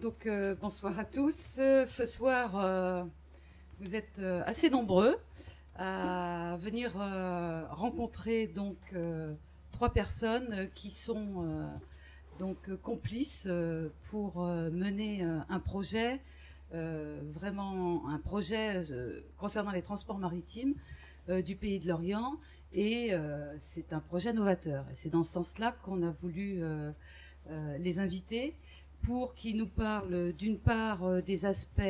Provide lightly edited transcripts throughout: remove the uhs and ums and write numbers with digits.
Donc bonsoir à tous. Ce soir, vous êtes assez nombreux à venir rencontrer donc trois personnes qui sont donc complices pour mener un projet, vraiment un projet concernant les transports maritimes du pays de l'Orient. Et c'est un projet novateur. Et c'est dans ce sens-là qu'on a voulu les inviter pour qu'ils nous parlent d'une part des aspects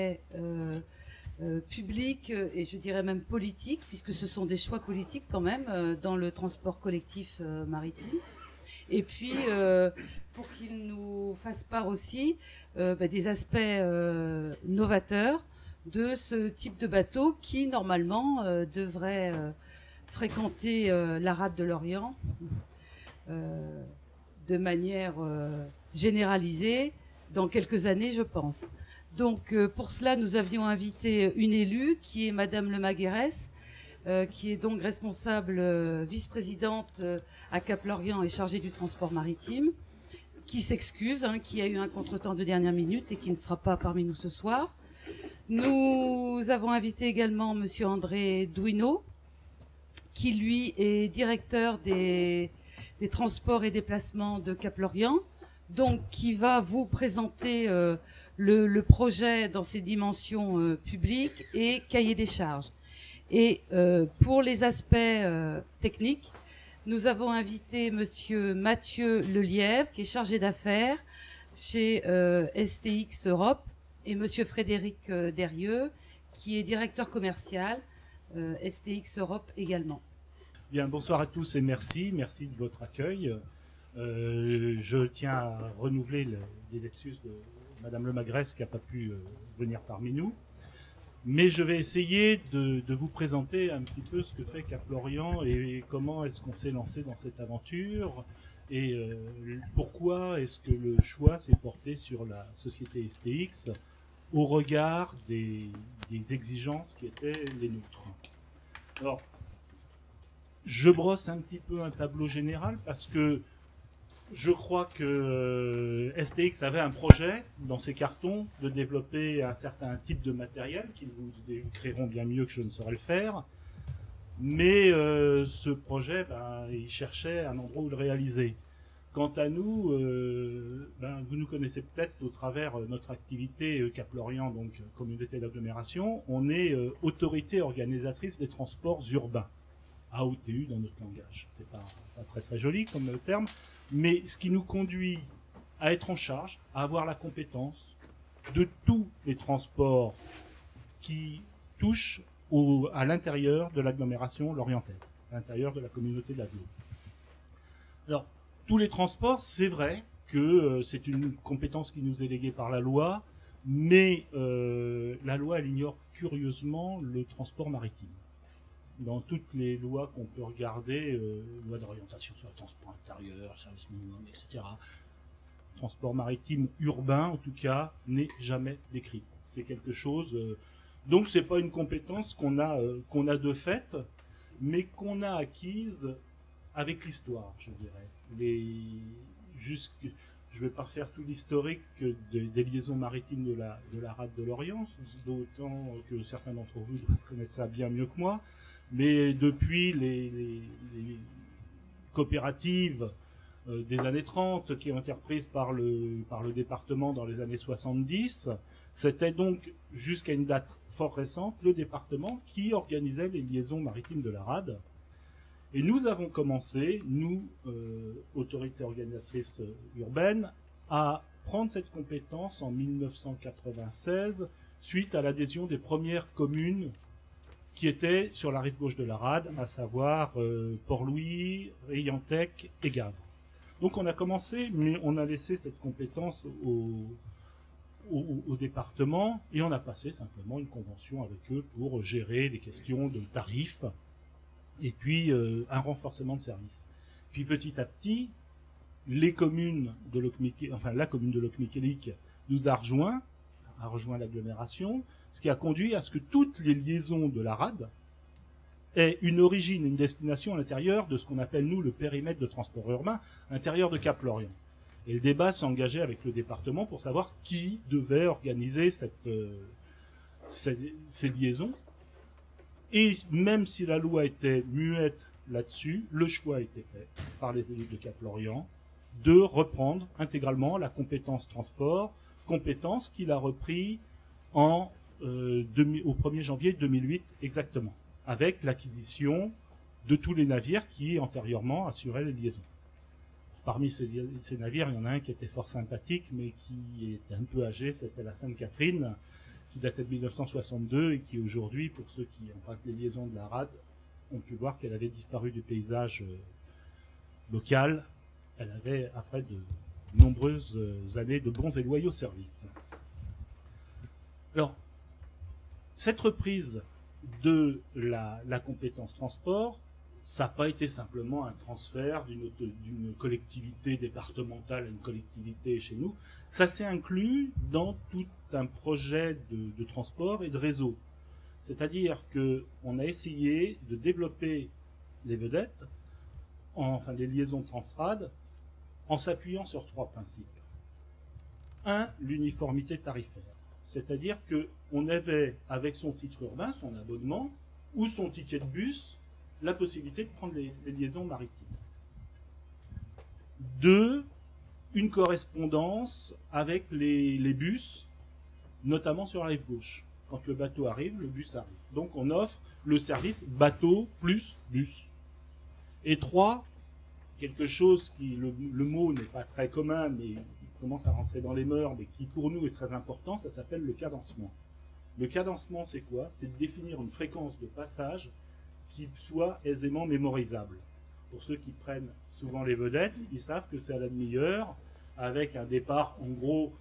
publics et je dirais même politiques, puisque ce sont des choix politiques quand même dans le transport collectif maritime. Et puis pour qu'ils nous fassent part aussi des aspects novateurs de ce type de bateau qui normalement devrait fréquenter la rade de l'Orient de manière généralisée dans quelques années, je pense. Donc pour cela, nous avions invité une élue qui est Madame Le Maguérès, qui est donc responsable vice-présidente à Cap-Lorient et chargée du transport maritime, qui s'excuse, qui a eu un contretemps de dernière minute et qui ne sera pas parmi nous ce soir. Nous avons invité également Monsieur André Douineau, qui lui est directeur des transports et déplacements de Cap-Lorient, donc qui va vous présenter le projet dans ses dimensions publiques et cahier des charges. Et pour les aspects techniques, nous avons invité Monsieur Mathieu Lelièvre, qui est chargé d'affaires chez STX Europe, et Monsieur Frédéric Derieux, qui est directeur commercial STX Europe également. Bien, bonsoir à tous et merci de votre accueil. Je tiens à renouveler les excuses de Madame Le Maguérès qui n'a pas pu venir parmi nous. Mais je vais essayer de vous présenter un petit peu ce que fait Cap-Lorient et comment est-ce qu'on s'est lancé dans cette aventure et pourquoi est-ce que le choix s'est porté sur la société STX au regard des exigences qui étaient les nôtres. Alors, je brosse un petit peu un tableau général parce que je crois que STX avait un projet dans ses cartons de développer un certain type de matériel qu'ils vous décriront bien mieux que je ne saurais le faire. Mais ce projet, il cherchait un endroit où le réaliser. Quant à nous, vous nous connaissez peut-être au travers notre activité Cap-Lorient, donc communauté d'agglomération. On est autorité organisatrice des transports urbains. AOTU dans notre langage. C'est pas très très joli comme terme, mais ce qui nous conduit à être en charge, à avoir la compétence de tous les transports qui touchent à l'intérieur de l'agglomération lorientaise, à l'intérieur de la communauté d'agglo. Alors, tous les transports, c'est vrai que c'est une compétence qui nous est léguée par la loi, mais la loi, elle ignore curieusement le transport maritime. Dans toutes les lois qu'on peut regarder, loi d'orientation sur le transport intérieur, service minimum, etc., transport maritime urbain, en tout cas, n'est jamais décrit. C'est quelque chose... donc, c'est pas une compétence qu'on a de fait, mais qu'on a acquise avec l'histoire, je dirais. Je vais pas refaire tout l'historique des liaisons maritimes de la rade de l'Orient, d'autant que certains d'entre vous connaissent ça bien mieux que moi. Mais depuis les coopératives des années 30 qui ont été reprises par le département dans les années 70, c'était donc jusqu'à une date fort récente le département qui organisait les liaisons maritimes de la rade. Et nous avons commencé, nous, autorité organisatrice urbaine, à prendre cette compétence en 1996 suite à l'adhésion des premières communes qui étaient sur la rive gauche de la rade, à savoir Port-Louis, Riantec et Gavre. Donc on a commencé, mais on a laissé cette compétence au département et on a passé simplement une convention avec eux pour gérer les questions de tarifs et puis un renforcement de services. Puis petit à petit, les communes de la commune de Locmiquélic nous a rejoint l'agglomération, ce qui a conduit à ce que toutes les liaisons de la rade aient une destination à l'intérieur de ce qu'on appelle, nous, le périmètre de transport urbain, à l'intérieur de Cap-Lorient. Et le débat s'est engagé avec le département pour savoir qui devait organiser ces liaisons. Et même si la loi était muette là-dessus, le choix a été fait par les élus de Cap-Lorient de reprendre intégralement la compétence transport, compétence qu'il a repris au 1er janvier 2008 exactement, avec l'acquisition de tous les navires qui antérieurement assuraient les liaisons. Parmi ces navires, il y en a un qui était fort sympathique, mais qui était un peu âgé, c'était la Sainte-Catherine, qui datait de 1962 et qui aujourd'hui, pour ceux qui empruntent les liaisons de la rade, ont pu voir qu'elle avait disparu du paysage local. Elle avait, après de nombreuses années de bons et loyaux services. Alors, cette reprise de la compétence transport, ça n'a pas été simplement un transfert d'une collectivité départementale à une collectivité chez nous. Ça s'est inclus dans tout un projet de transport et de réseau. C'est-à-dire qu'on a essayé de développer les vedettes, enfin les liaisons Transrad, en s'appuyant sur 3 principes. 1, l'uniformité tarifaire. C'est-à-dire qu'on avait, avec son titre urbain, son abonnement, ou son ticket de bus, la possibilité de prendre les liaisons maritimes. 2, une correspondance avec les bus, notamment sur la rive gauche. Quand le bateau arrive, le bus arrive. Donc on offre le service bateau plus bus. Et 3, quelque chose qui, le mot n'est pas très commun, mais il commence à rentrer dans les mœurs, mais qui pour nous est très important, ça s'appelle le cadencement. Le cadencement, c'est quoi? C'est de définir une fréquence de passage qui soit aisément mémorisable. Pour ceux qui prennent souvent les vedettes, ils savent que c'est à la demi-heure, avec un départ en gros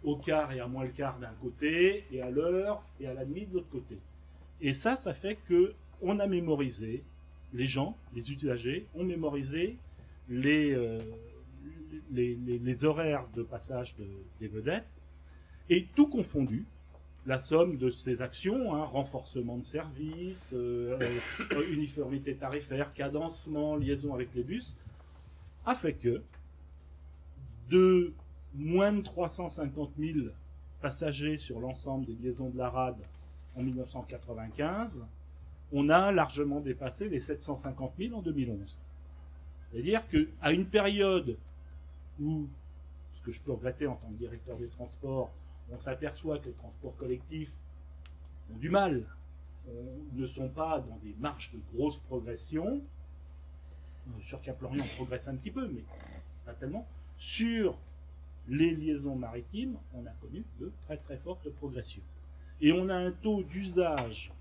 au quart et à moins le quart d'un côté, et à l'heure et à la demi de l'autre côté. Et ça fait qu'on a mémorisé, les gens, les usagers, ont mémorisé les horaires de passage des vedettes, et tout confondu, la somme de ces actions, renforcement de service, uniformité tarifaire, cadencement, liaison avec les bus, a fait que de moins de 350 000 passagers sur l'ensemble des liaisons de la rade en 1995, on a largement dépassé les 750 000 en 2011. C'est-à-dire qu'à une période où, ce que je peux regretter en tant que directeur des transports, on s'aperçoit que les transports collectifs ont du mal, ne sont pas dans des marges de grosse progression. Sur Cap-Lorient, on progresse un petit peu, mais pas tellement. Sur les liaisons maritimes, on a connu de très très fortes progressions. Et on a un taux d'usage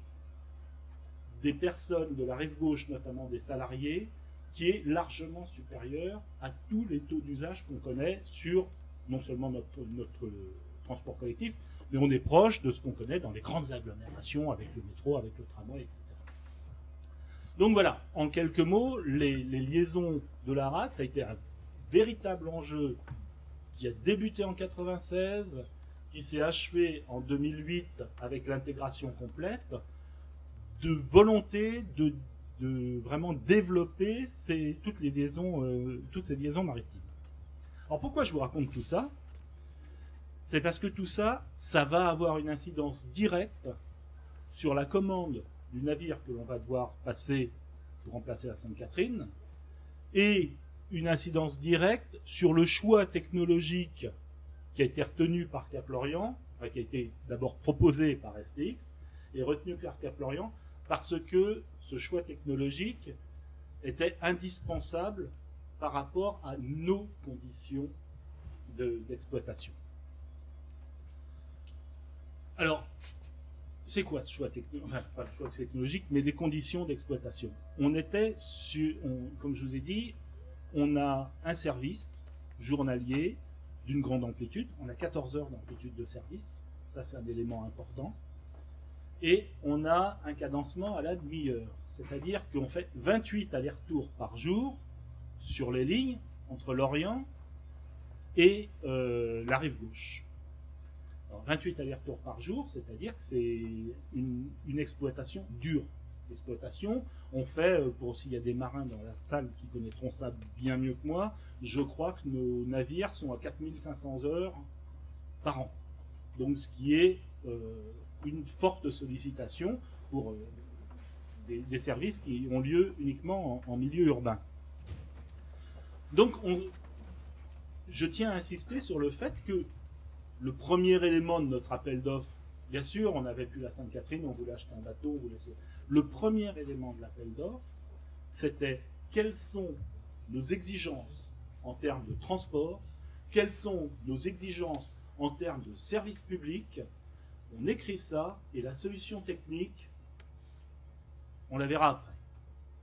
des personnes de la rive gauche, notamment des salariés, qui est largement supérieur à tous les taux d'usage qu'on connaît sur non seulement notre transport collectif, mais on est proche de ce qu'on connaît dans les grandes agglomérations avec le métro, avec le tramway, etc. Donc voilà, en quelques mots, les liaisons de la rade, ça a été un véritable enjeu qui a débuté en 1996, qui s'est achevé en 2008 avec l'intégration complète, de volonté de vraiment développer toutes ces liaisons maritimes. Alors pourquoi je vous raconte tout ça? C'est parce que tout ça, ça va avoir une incidence directe sur la commande du navire que l'on va devoir passer pour remplacer la Sainte-Catherine, et une incidence directe sur le choix technologique qui a été retenu par Cap-Lorient, qui a été d'abord proposé par STX, et retenu par Cap-Lorient, parce que ce choix technologique était indispensable par rapport à nos conditions d'exploitation. Alors, c'est quoi ce choix technologique? Enfin, pas le choix technologique, mais les conditions d'exploitation. On était comme je vous ai dit, on a un service journalier d'une grande amplitude. On a 14 heures d'amplitude de service. Ça, c'est un élément important. Et on a un cadencement à la demi-heure. C'est-à-dire qu'on fait 28 allers-retours par jour sur les lignes entre l'Orient et la rive gauche. Alors, 28 allers-retours par jour, c'est-à-dire que c'est une exploitation dure. d'exploitation. On fait, pour s'il y a des marins dans la salle qui connaîtront ça bien mieux que moi, je crois que nos navires sont à 4500 heures par an. Donc ce qui est une forte sollicitation pour des services qui ont lieu uniquement en milieu urbain. Donc je tiens à insister sur le fait que le premier élément de notre appel d'offres, bien sûr, on n'avait plus la Sainte-Catherine, on voulait acheter un bateau, le premier élément de l'appel d'offres, c'était quelles sont nos exigences en termes de transport, quelles sont nos exigences en termes de service public. On écrit ça et la solution technique, on la verra après.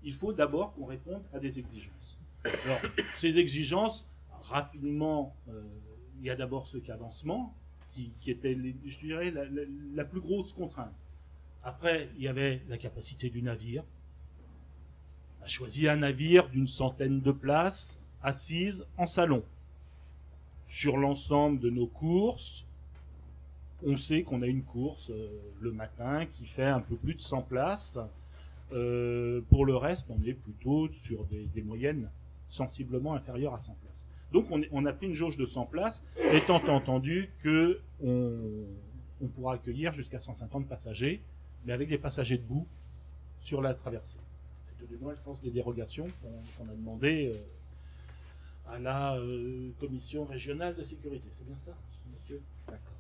Il faut d'abord qu'on réponde à des exigences. Alors, ces exigences, rapidement, il y a d'abord ce cadencement qui était, je dirais, la plus grosse contrainte. Après, il y avait la capacité du navire. On a choisi un navire d'une centaine de places assises en salon. Sur l'ensemble de nos courses, on sait qu'on a une course le matin qui fait un peu plus de 100 places. Pour le reste, on est plutôt sur des moyennes sensiblement inférieures à 100 places. Donc on a pris une jauge de 100 places, étant entendu qu'on pourra accueillir jusqu'à 150 passagers, mais avec des passagers debout sur la traversée. C'est tout du moins le sens des dérogations qu'on a demandé à la commission régionale de sécurité. C'est bien ça, monsieur? D'accord.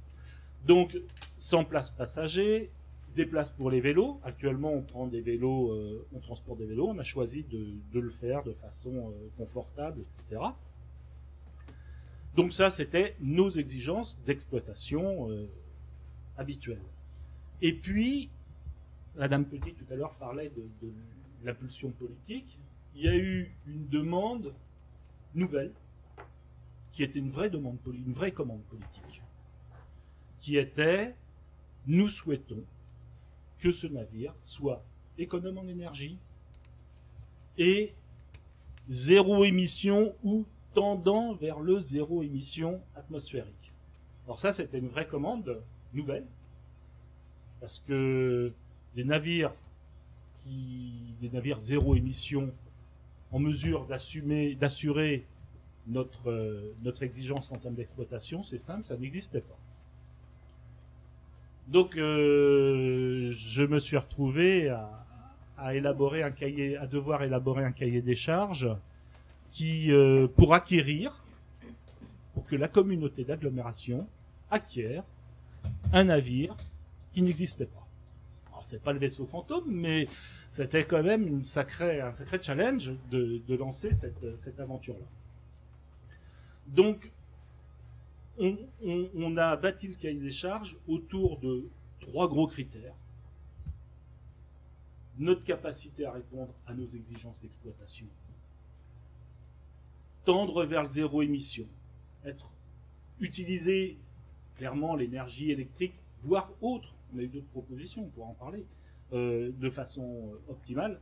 Donc 100 places passagers, des places pour les vélos. Actuellement, on prend des vélos, on transporte des vélos. On a choisi de le faire de façon confortable, etc. Donc ça, c'était nos exigences d'exploitation habituelles. Et puis, Madame Petit tout à l'heure parlait de l'impulsion politique. Il y a eu une demande nouvelle, qui était une vraie demande, une vraie commande politique, qui était: nous souhaitons que ce navire soit économe en énergie et zéro émission ou tendant vers le zéro émission atmosphérique. Alors ça, c'était une vraie commande nouvelle, parce que des navires zéro émission en mesure d'assurer notre exigence en termes d'exploitation, c'est simple, ça n'existait pas. Donc je me suis retrouvé à devoir élaborer un cahier des charges pour que la communauté d'agglomération acquiert un navire qui n'existait pas. Alors c'est pas le vaisseau fantôme, mais c'était quand même un sacré challenge de lancer cette aventure-là. Donc on a bâti le cahier des charges autour de 3 gros critères. Notre capacité à répondre à nos exigences d'exploitation, tendre vers le zéro émission, utiliser clairement l'énergie électrique, voire autre, on a eu d'autres propositions, on pourra en parler, de façon optimale.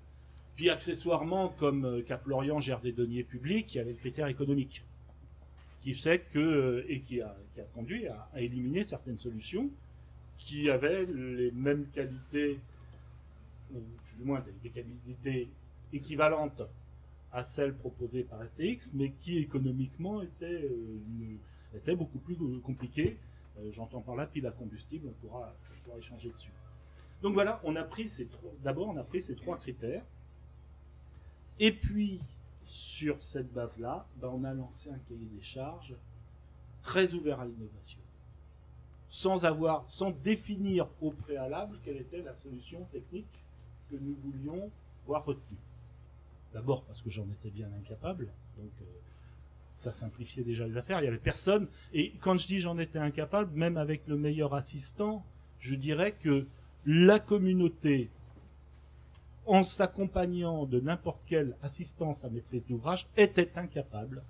Puis accessoirement, comme Cap-Lorient gère des deniers publics, il y avait le critère économique, qui fait qui a conduit à éliminer certaines solutions qui avaient les mêmes qualités, ou du moins des qualités équivalentes à celles proposées par STX, mais qui économiquement étaient beaucoup plus compliquées. J'entends par là pile à combustible, on pourra échanger dessus. Donc voilà, d'abord on a pris ces 3 critères, et puis sur cette base-là, on a lancé un cahier des charges très ouvert à l'innovation, sans définir au préalable quelle était la solution technique que nous voulions voir retenue. D'abord parce que j'en étais bien incapable, donc ça simplifiait déjà les affaires, il n'y avait personne, et quand je dis j'en étais incapable, même avec le meilleur assistant, je dirais que la communauté, en s'accompagnant de n'importe quelle assistance à maîtrise d'ouvrage, était incapable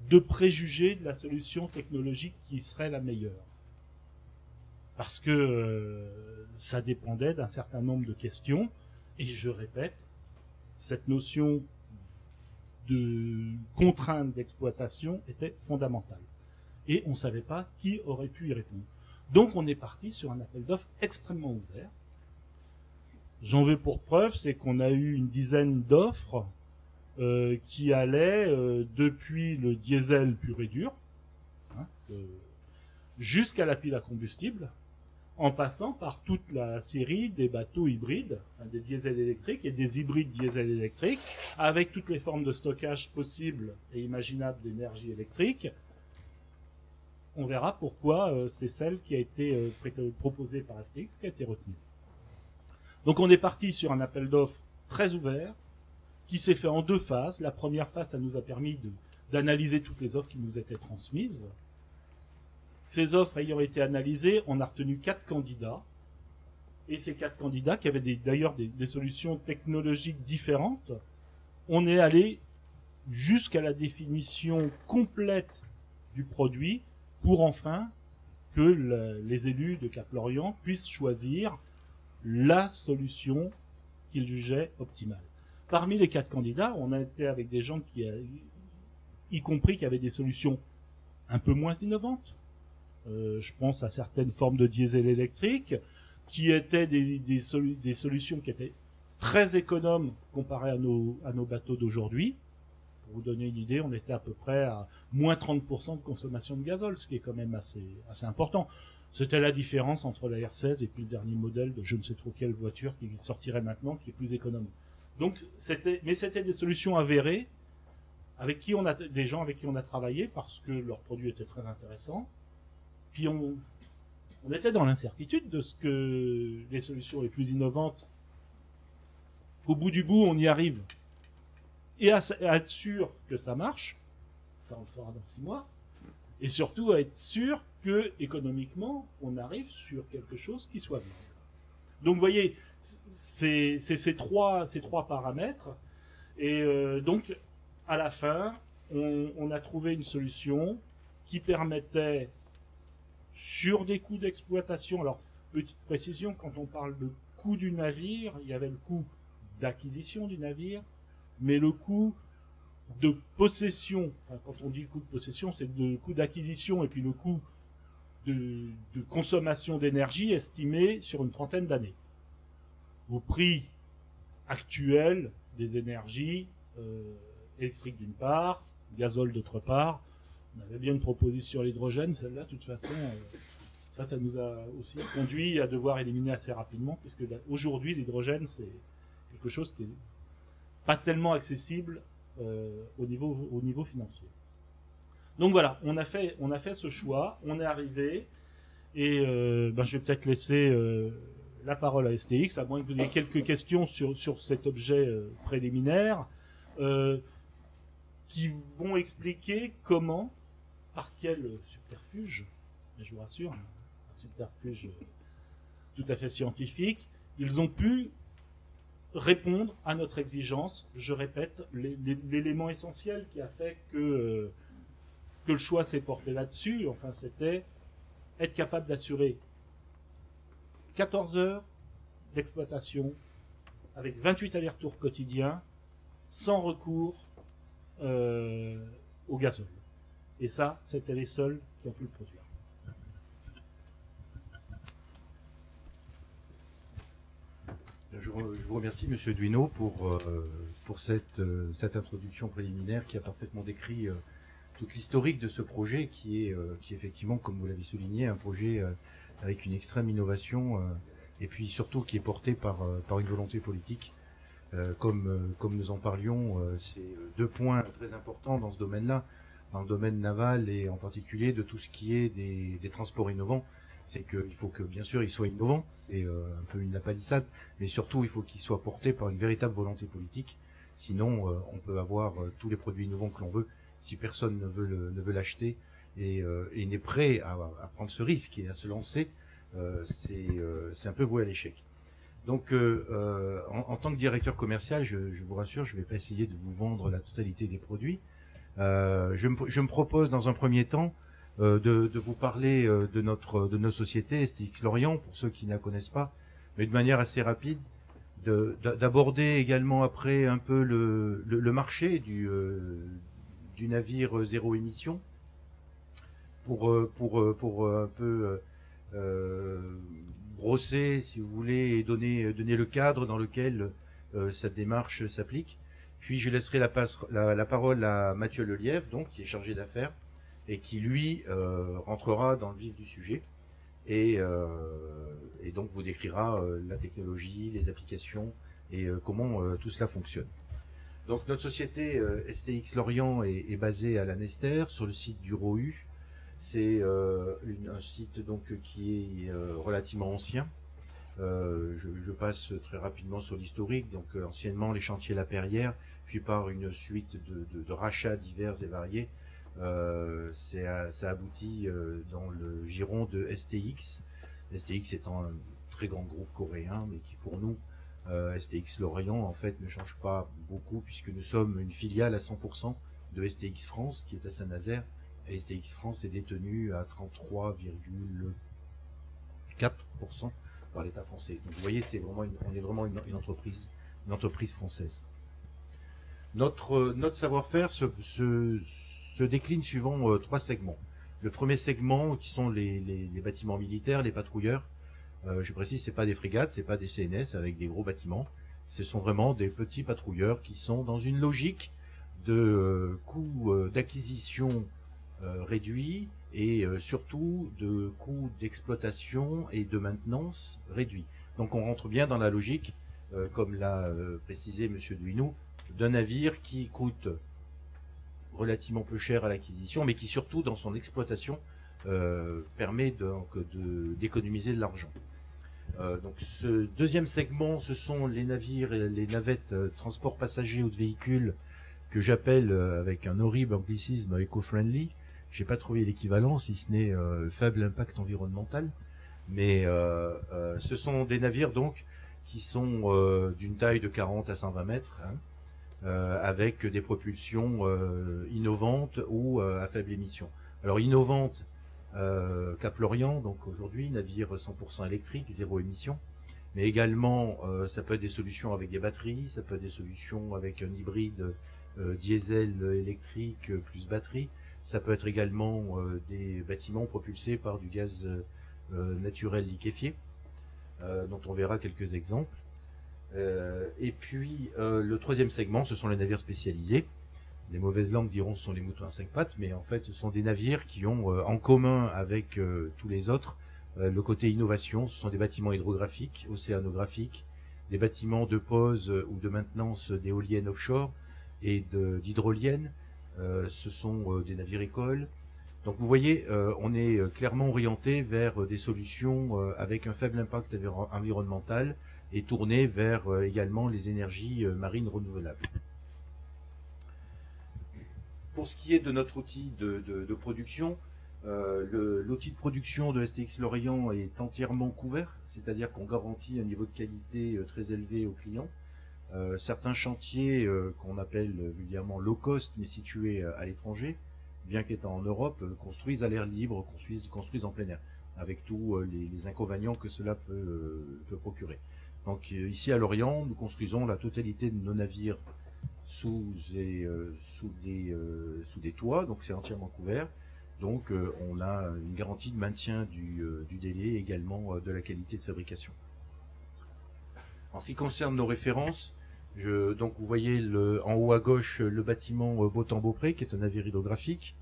de préjuger de la solution technologique qui serait la meilleure. Parce que ça dépendait d'un certain nombre de questions, et je répète, cette notion de contrainte d'exploitation était fondamentale. Et on ne savait pas qui aurait pu y répondre. Donc on est parti sur un appel d'offres extrêmement ouvert, J'en veux pour preuve, c'est qu'on a eu une dizaine d'offres qui allaient depuis le diesel pur et dur, hein, jusqu'à la pile à combustible, en passant par toute la série des bateaux hybrides, hein, des diesels électriques et des hybrides diesel électriques, avec toutes les formes de stockage possibles et imaginables d'énergie électrique. On verra pourquoi c'est celle qui a été proposée par STX qui a été retenue. Donc on est parti sur un appel d'offres très ouvert, qui s'est fait en deux phases. La première phase, ça nous a permis d'analyser toutes les offres qui nous étaient transmises. Ces offres ayant été analysées, on a retenu 4 candidats. Et ces 4 candidats, qui avaient d'ailleurs des solutions technologiques différentes, on est allé jusqu'à la définition complète du produit pour enfin que les élus de Cap-Lorient puissent choisir la solution qu'ils jugeaient optimale. Parmi les 4 candidats, on a été avec des gens y compris qui avaient des solutions un peu moins innovantes. Je pense à certaines formes de diesel électrique, qui étaient des solutions qui étaient très économes comparées à nos bateaux d'aujourd'hui. Pour vous donner une idée, on était à peu près à moins 30% de consommation de gazole, ce qui est quand même assez important. C'était la différence entre la R16 et puis le dernier modèle de je ne sais trop quelle voiture qui sortirait maintenant, qui est plus économe. Donc, c'était des solutions avérées, des gens avec qui on a travaillé, parce que leurs produits étaient très intéressants. Puis on était dans l'incertitude de ce que les solutions les plus innovantes, qu'au bout du bout, on y arrive. Et à être sûr que ça marche, ça on le fera dans 6 mois, et surtout à être sûr que économiquement, on arrive sur quelque chose qui soit viable. Donc vous voyez, c'est ces trois paramètres, et donc à la fin, on a trouvé une solution qui permettait, sur des coûts d'exploitation, alors petite précision, quand on parle de coût du navire, il y avait le coût d'acquisition du navire, mais le coût de possession, enfin, quand on dit le coût de possession, c'est le coût d'acquisition et puis le coût de consommation d'énergie estimé sur une trentaine d'années. Au prix actuel des énergies électriques d'une part, gazole d'autre part. On avait bien une proposition sur l'hydrogène, celle-là, de toute façon, ça nous a aussi conduit à devoir éliminer assez rapidement, puisque aujourd'hui, l'hydrogène, c'est quelque chose qui n'est pas tellement accessible au niveau financier. Donc voilà, on a fait ce choix, on est arrivé, et je vais peut-être laisser la parole à STX, à moins que vous ayez quelques questions sur cet objet préliminaire, qui vont expliquer comment, par quel subterfuge, mais je vous rassure, un subterfuge tout à fait scientifique, ils ont pu répondre à notre exigence. Je répète, l'élément essentiel qui a fait que le choix s'est porté là-dessus, enfin, c'était être capable d'assurer 14 heures d'exploitation avec 28 allers-retours quotidiens, sans recours au gazole. Et ça, c'était les seuls qui ont pu le produire. Je vous remercie, Monsieur Duino, pour cette introduction préliminaire qui a parfaitement décrit toute l'historique de ce projet qui est effectivement, comme vous l'avez souligné, un projet avec une extrême innovation et puis surtout qui est porté par une volonté politique. Comme nous en parlions, c'est 2 points très importants dans ce domaine-là, dans le domaine naval et en particulier de tout ce qui est des transports innovants. C'est qu'il faut que, bien sûr, ils soient innovants, c'est un peu une lapalissade, mais surtout, il faut qu'ils soient portés par une véritable volonté politique. Sinon, on peut avoir tous les produits innovants que l'on veut, si personne ne veut l'acheter et n'est prêt à prendre ce risque et à se lancer, c'est un peu voué à l'échec. Donc, en tant que directeur commercial, je vous rassure, je ne vais pas essayer de vous vendre la totalité des produits. Je me propose, dans un premier temps, de vous parler de notre société STX Lorient, pour ceux qui ne la connaissent pas, mais de manière assez rapide, d'aborder également après un peu le marché du navire zéro émission, pour un peu brosser, si vous voulez, et donner le cadre dans lequel cette démarche s'applique. Puis je laisserai la parole à Mathieu Lelièvre, donc, qui est chargé d'affaires, et qui, lui, rentrera dans le vif du sujet, et donc vous décrira la technologie, les applications, et comment tout cela fonctionne. Donc notre société STX Lorient est basée à la Nester, sur le site du ROU. C'est un site donc qui est relativement ancien. Je passe très rapidement sur l'historique. Donc anciennement les chantiers La Perrière, puis par une suite de rachats divers et variés, ça aboutit dans le giron de STX. STX étant un très grand groupe coréen, mais qui pour nous, STX Lorient en fait ne change pas beaucoup, puisque nous sommes une filiale à 100% de STX France qui est à Saint-Nazaire, et STX France est détenue à 33,4% par l'État français. Donc vous voyez, on est vraiment une entreprise française. Notre savoir-faire se décline suivant 3 segments. Le premier segment, qui sont les bâtiments militaires, les patrouilleurs. Je précise, c'est pas des frégates, c'est pas des CNS avec des gros bâtiments. Ce sont vraiment des petits patrouilleurs qui sont dans une logique de coûts d'acquisition réduits et surtout de coûts d'exploitation et de maintenance réduits. Donc on rentre bien dans la logique, comme l'a précisé Monsieur Duinou, d'un navire qui coûte relativement peu cher à l'acquisition, mais qui surtout dans son exploitation permet d'économiser de l'argent. Donc ce deuxième segment, ce sont les navires et les navettes transport passagers ou de véhicules que j'appelle avec un horrible anglicisme eco-friendly. J'ai pas trouvé l'équivalent, si ce n'est faible impact environnemental. Mais ce sont des navires donc qui sont d'une taille de 40 à 120 mètres, avec des propulsions innovantes ou à faible émission. Alors innovantes, Cap Lorient, donc aujourd'hui, navire 100% électrique, zéro émission, mais également ça peut être des solutions avec des batteries, ça peut être des solutions avec un hybride diesel électrique plus batterie, ça peut être également des bâtiments propulsés par du gaz naturel liquéfié, dont on verra quelques exemples. Et puis le troisième segment, ce sont les navires spécialisés. Les mauvaises langues diront que ce sont les moutons à 5 pattes, mais en fait ce sont des navires qui ont en commun avec tous les autres le côté innovation. Ce sont des bâtiments hydrographiques, océanographiques, des bâtiments de pose ou de maintenance d'éoliennes offshore et d'hydroliennes. Ce sont des navires écoles. Donc vous voyez, on est clairement orienté vers des solutions avec un faible impact environnemental et tourné vers également les énergies marines renouvelables. Pour ce qui est de notre outil de production, l'outil de production de STX Lorient est entièrement couvert, c'est-à-dire qu'on garantit un niveau de qualité très élevé aux clients. Certains chantiers qu'on appelle vulgairement low cost, mais situés à l'étranger, bien qu'étant en Europe, construisent à l'air libre, construisent en plein air, avec tous les inconvénients que cela peut procurer. Donc ici à Lorient, nous construisons la totalité de nos navires sous des toits, donc c'est entièrement couvert. Donc on a une garantie de maintien du délai, également de la qualité de fabrication. En ce qui concerne nos références, donc vous voyez en haut à gauche le bâtiment Beautemps-Beaupré, qui est un navire hydrographique,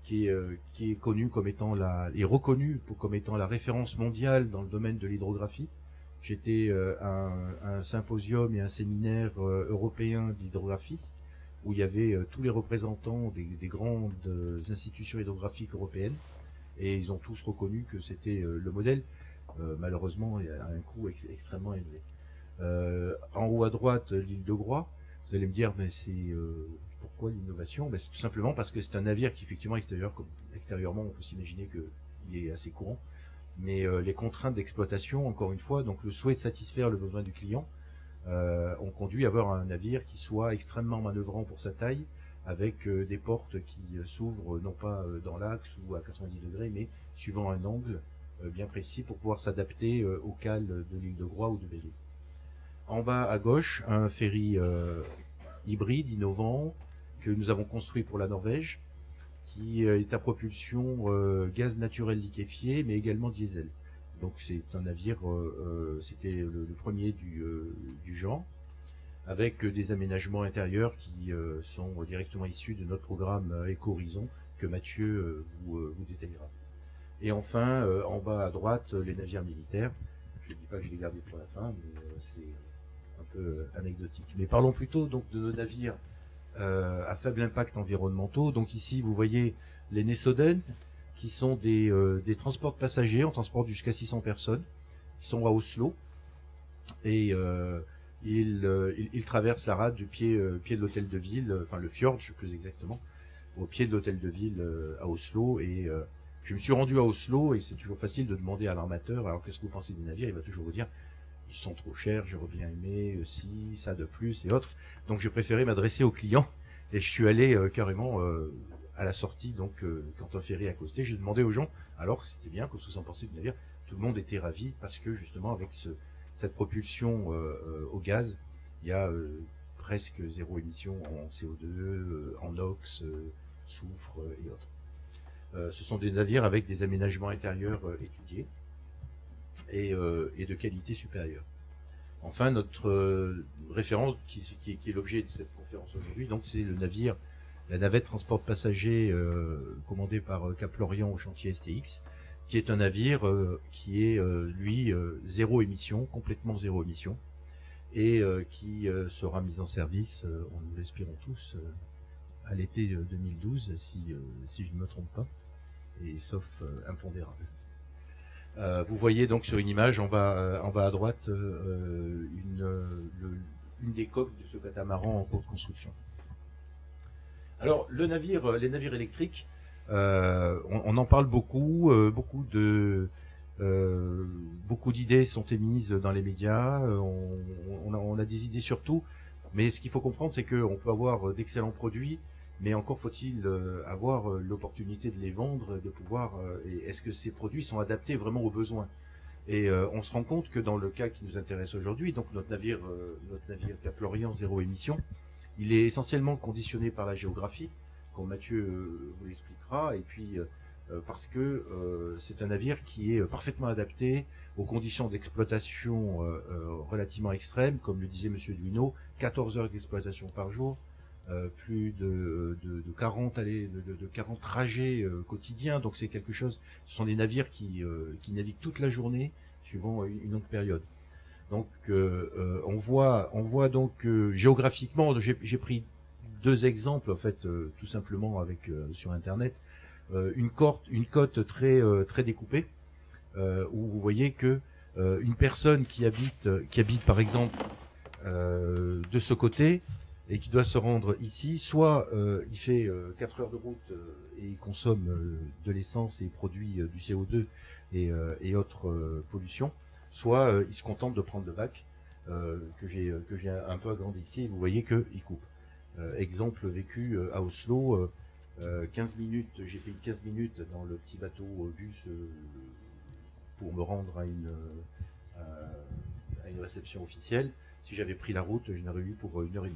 qui est connu comme étant reconnu comme étant la référence mondiale dans le domaine de l'hydrographie. J'étais à un symposium et un séminaire européen d'hydrographie où il y avait tous les représentants des grandes institutions hydrographiques européennes et ils ont tous reconnu que c'était le modèle, malheureusement à un coût extrêmement élevé. En haut à droite, l'île de Groix, vous allez me dire, mais c'est pourquoi l'innovation? C'est tout simplement parce que c'est un navire qui effectivement extérieurement on peut s'imaginer qu'il est assez courant. Mais les contraintes d'exploitation, encore une fois, donc le souhait de satisfaire le besoin du client, ont conduit à avoir un navire qui soit extrêmement manœuvrant pour sa taille, avec des portes qui s'ouvrent non pas dans l'axe ou à 90 degrés, mais suivant un angle bien précis pour pouvoir s'adapter au cale de l'île de Groix ou de Belley. En bas à gauche, un ferry hybride, innovant, que nous avons construit pour la Norvège, qui est à propulsion gaz naturel liquéfié, mais également diesel. Donc c'est un navire, c'était le premier du genre, avec des aménagements intérieurs qui sont directement issus de notre programme Éco-Horizon que Mathieu vous détaillera. Et enfin, en bas à droite, les navires militaires. Je ne dis pas que je les gardé pour la fin, mais c'est un peu anecdotique. Mais parlons plutôt donc de nos navires à faible impact environnementaux. Donc ici, vous voyez les Nesoden, qui sont des transports de passagers. On transporte jusqu'à 600 personnes. Ils sont à Oslo. Et ils traversent la rade du pied de l'hôtel de ville, enfin le fjord, plus exactement, au pied de l'hôtel de ville à Oslo. Et je me suis rendu à Oslo, et c'est toujours facile de demander à l'armateur, alors qu'est-ce que vous pensez des navires? Il va toujours vous dire, ils sont trop chers, j'aurais bien aimé, si, ça de plus, et autres. Donc j'ai préféré m'adresser aux clients, et je suis allé carrément à la sortie, donc quand un ferry accostait, j'ai demandé aux gens, alors c'était bien, qu'est-ce que vous en pensez du navire? Tout le monde était ravi, parce que justement avec cette propulsion au gaz, il y a presque zéro émission en CO2, en NOx, soufre et autres. Ce sont des navires avec des aménagements intérieurs étudiés et de qualité supérieure. Enfin, notre référence, qui est l'objet de cette conférence aujourd'hui, donc c'est le navire, la navette transport passagers commandée par Cap Lorient au chantier STX, qui est un navire qui est, lui, zéro émission, complètement zéro émission, et qui sera mis en service, nous l'espérons tous, à l'été 2012, si je ne me trompe pas, et sauf impondérable. Vous voyez donc sur une image en bas à droite une des coques de ce catamaran en cours de construction. Alors les navires électriques, on en parle beaucoup, beaucoup d'idées sont émises dans les médias, on a des idées sur tout, mais ce qu'il faut comprendre, c'est qu'on peut avoir d'excellents produits, mais encore faut-il avoir l'opportunité de les vendre, de pouvoir. Et est-ce que ces produits sont adaptés vraiment aux besoins? Et on se rend compte que dans le cas qui nous intéresse aujourd'hui, donc notre navire Cap Lorient zéro émission, il est essentiellement conditionné par la géographie, comme Mathieu vous l'expliquera, et puis parce que c'est un navire qui est parfaitement adapté aux conditions d'exploitation relativement extrêmes, comme le disait Monsieur Duino, 14 heures d'exploitation par jour, plus de 40 trajets quotidiens, donc c'est quelque chose. Ce sont des navires qui naviguent toute la journée, suivant une longue période. Donc on voit donc géographiquement, j'ai pris deux exemples en fait, tout simplement avec sur Internet, une cote très découpée, où vous voyez que une personne qui habite par exemple de ce côté et qui doit se rendre ici, soit il fait 4 heures de route et il consomme de l'essence et produit du CO2 et autres pollutions, soit il se contente de prendre le bac que j'ai un peu agrandi ici, et vous voyez qu'il coupe. Exemple vécu à Oslo, 15 minutes, j'ai pris 15 minutes dans le petit bateau bus pour me rendre à une réception officielle. Si j'avais pris la route, je n'aurais eu pour 1h30.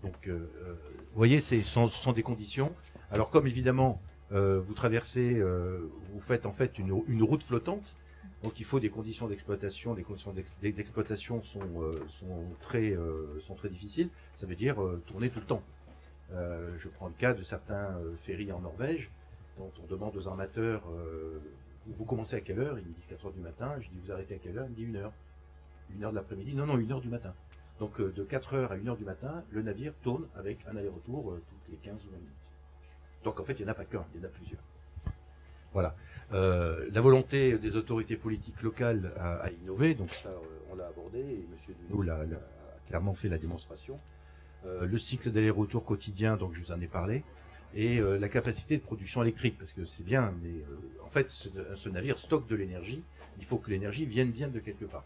Donc, vous voyez, ce sont des conditions. Alors, comme évidemment, vous traversez, vous faites en fait une route flottante, donc il faut des conditions d'exploitation. Les conditions d'exploitation sont très difficiles. Ça veut dire tourner tout le temps. Je prends le cas de certains ferries en Norvège, dont on demande aux armateurs vous commencez à quelle heure? Ils me disent 4 heures du matin. Je dis vous arrêtez à quelle heure? Il me dit 1h. 1h de l'après-midi? Non, 1h du matin. Donc de 4 heures à 1h du matin, le navire tourne avec un aller-retour toutes les 15 ou 20 minutes. Donc en fait, il n'y en a pas qu'un, il y en a plusieurs. Voilà. La volonté des autorités politiques locales à innover, donc ça on l'a abordé, et M. Duno l'a clairement fait la démonstration. Le cycle d'aller-retour quotidien, donc je vous en ai parlé, et la capacité de production électrique, parce que c'est bien, mais en fait ce navire stocke de l'énergie, il faut que l'énergie vienne bien de quelque part.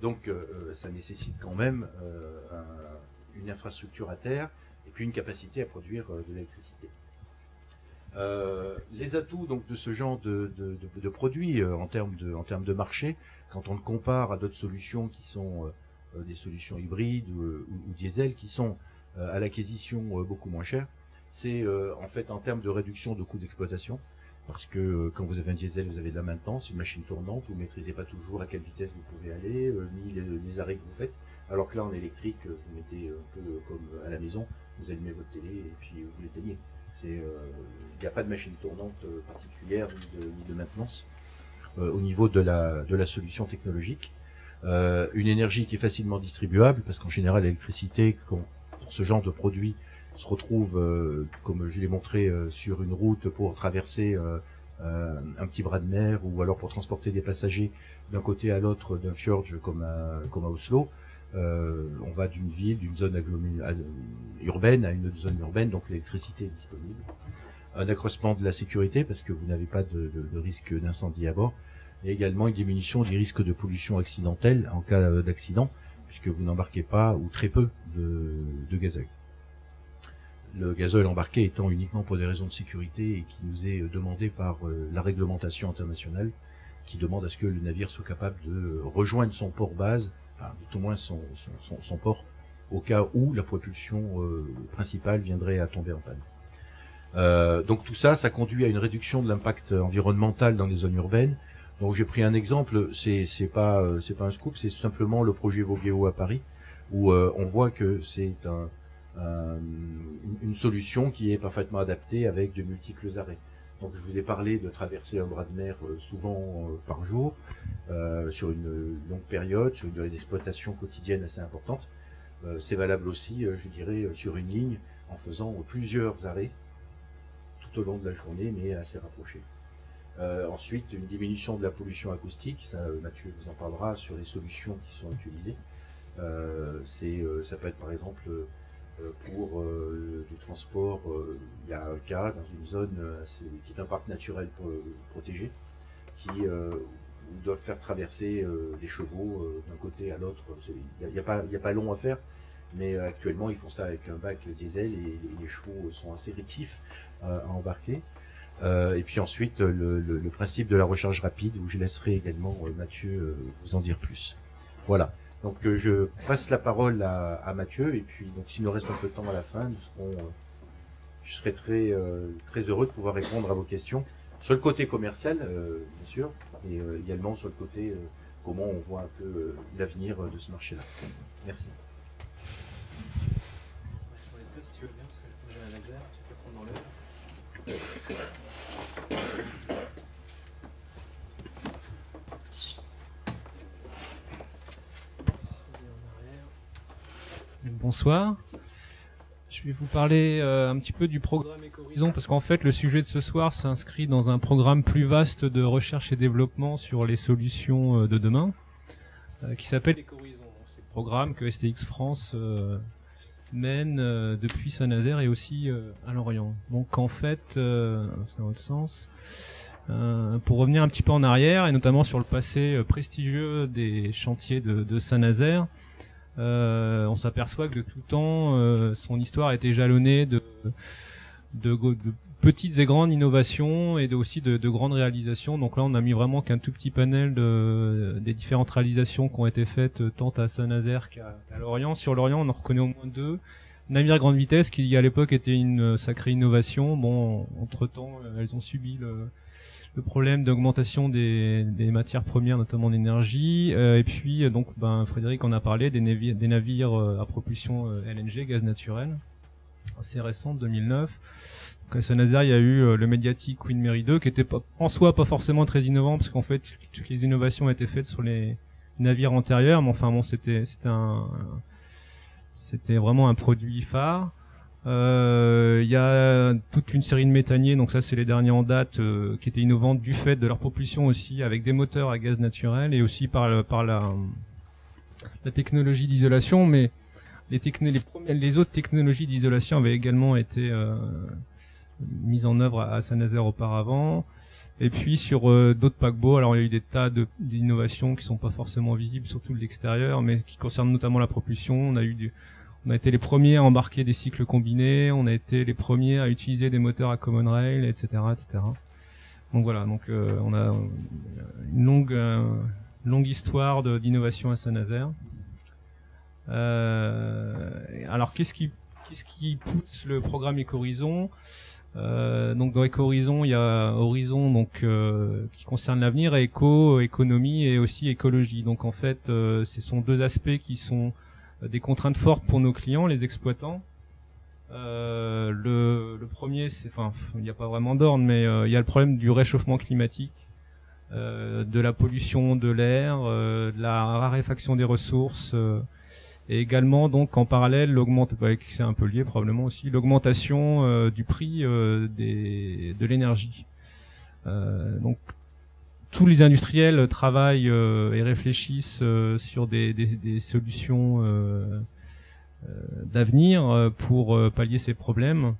Donc ça nécessite quand même une infrastructure à terre et puis une capacité à produire de l'électricité. Les atouts donc de ce genre de produits en termes de marché, quand on le compare à d'autres solutions qui sont des solutions hybrides ou diesel, qui sont à l'acquisition beaucoup moins chères, c'est en fait en termes de réduction de coûts d'exploitation, parce que quand vous avez un diesel, vous avez de la maintenance, une machine tournante, vous maîtrisez pas toujours à quelle vitesse vous pouvez aller, ni les arrêts que vous faites. Alors que là, en électrique, vous mettez un peu comme à la maison, vous allumez votre télé et puis vous l'éteignez. Il n'y a pas de machine tournante particulière ni de maintenance au niveau de la solution technologique. Une énergie qui est facilement distribuable, parce qu'en général, l'électricité, pour ce genre de produit, se retrouve, comme je l'ai montré, sur une route pour traverser un petit bras de mer, ou alors pour transporter des passagers d'un côté à l'autre d'un fjord comme à Oslo. On va d'une ville, d'une zone urbaine à une autre zone urbaine, donc l'électricité est disponible. Un accroissement de la sécurité, parce que vous n'avez pas de risque d'incendie à bord, et également une diminution du risque de pollution accidentelle en cas d'accident, puisque vous n'embarquez pas ou très peu de gasoil. Le gasoil embarqué étant uniquement pour des raisons de sécurité et qui nous est demandé par la réglementation internationale, qui demande à ce que le navire soit capable de rejoindre son port base, enfin, tout au moins son port, au cas où la propulsion principale viendrait à tomber en panne. Donc tout ça, ça conduit à une réduction de l'impact environnemental dans les zones urbaines. Donc j'ai pris un exemple, c'est pas un scoop, c'est simplement le projet Voguéo à Paris, où on voit que c'est une solution qui est parfaitement adaptée avec de multiples arrêts. Donc je vous ai parlé de traverser un bras de mer souvent par jour, sur une longue période, sur une durée d'exploitation quotidienne assez importante. C'est valable aussi, je dirais, sur une ligne, en faisant plusieurs arrêts tout au long de la journée, mais assez rapprochés. Ensuite, une diminution de la pollution acoustique, ça Mathieu vous en parlera sur les solutions qui sont utilisées. Ça peut être par exemple pour du transport, il y a un cas dans une zone qui est un parc naturel protégé, qui doivent faire traverser les chevaux d'un côté à l'autre. Il n'y a pas long à faire, mais actuellement ils font ça avec un bac diesel et les chevaux sont assez rétifs à embarquer. Et puis ensuite le principe de la recharge rapide, où je laisserai également Mathieu vous en dire plus. Voilà. Donc je passe la parole à Mathieu, et puis donc s'il nous reste un peu de temps à la fin, je serai très heureux de pouvoir répondre à vos questions sur le côté commercial, bien sûr, et également sur le côté comment on voit un peu l'avenir de ce marché-là. Merci. Si tu veux bien, parce que j'ai un laser, tu peux prendre dans l'œil. Bonsoir. Je vais vous parler un petit peu du programme Écohorizon, parce qu'en fait le sujet de ce soir s'inscrit dans un programme plus vaste de recherche et développement sur les solutions de demain, qui s'appelle Écohorizon. C'est le programme que STX France mène depuis Saint-Nazaire et aussi à Lorient. Donc en fait, c'est dans l'autre sens. Pour revenir un petit peu en arrière, et notamment sur le passé prestigieux des chantiers de Saint-Nazaire, on s'aperçoit que de tout temps, son histoire a été jalonnée de petites et grandes innovations et aussi de grandes réalisations. Donc là, on a mis vraiment qu'un tout petit panel des différentes réalisations qui ont été faites tant à Saint-Nazaire qu'à Lorient. Sur Lorient, on en reconnaît au moins deux. Navire grande vitesse, qui à l'époque était une sacrée innovation. Bon, entre-temps, elles ont subi le problème d'augmentation des matières premières, notamment l'énergie, et puis donc Frédéric en a parlé, des navires à propulsion LNG, gaz naturel, assez récent, 2009. Donc à Saint-Nazaire, il y a eu le Mediatic Queen Mary 2, qui était en soi pas forcément très innovant, parce qu'en fait toutes les innovations ont été faites sur les navires antérieurs, mais enfin bon, c'était vraiment un produit phare. Il y a toute une série de méthaniers, donc ça c'est les derniers en date, qui étaient innovantes du fait de leur propulsion aussi, avec des moteurs à gaz naturel, et aussi par la technologie d'isolation, mais les autres technologies d'isolation avaient également été mises en œuvre à Saint-Nazaire auparavant. Et puis sur d'autres paquebots, alors il y a eu des tas d'innovations qui sont pas forcément visibles, surtout de l'extérieur, mais qui concernent notamment la propulsion. On a été les premiers à embarquer des cycles combinés, on a été les premiers à utiliser des moteurs à common rail, etc., etc. Donc voilà, on a une longue histoire d'innovation à Saint-Nazaire. Alors qu'est-ce qui qu'est-ce qui pousse le programme Éco-Horizon? Donc dans Éco-Horizon, il y a Horizon donc qui concerne l'avenir, et éco, économie et aussi écologie. Donc en fait, ce sont deux aspects qui sont des contraintes fortes pour nos clients, les exploitants. Le premier, c'est, enfin, il n'y a pas vraiment d'ordre, mais il y a le problème du réchauffement climatique, de la pollution de l'air, de la raréfaction des ressources, et également donc en parallèle c'est un peu lié probablement aussi, l'augmentation du prix de l'énergie. Donc tous les industriels travaillent et réfléchissent sur des solutions d'avenir pour pallier ces problèmes.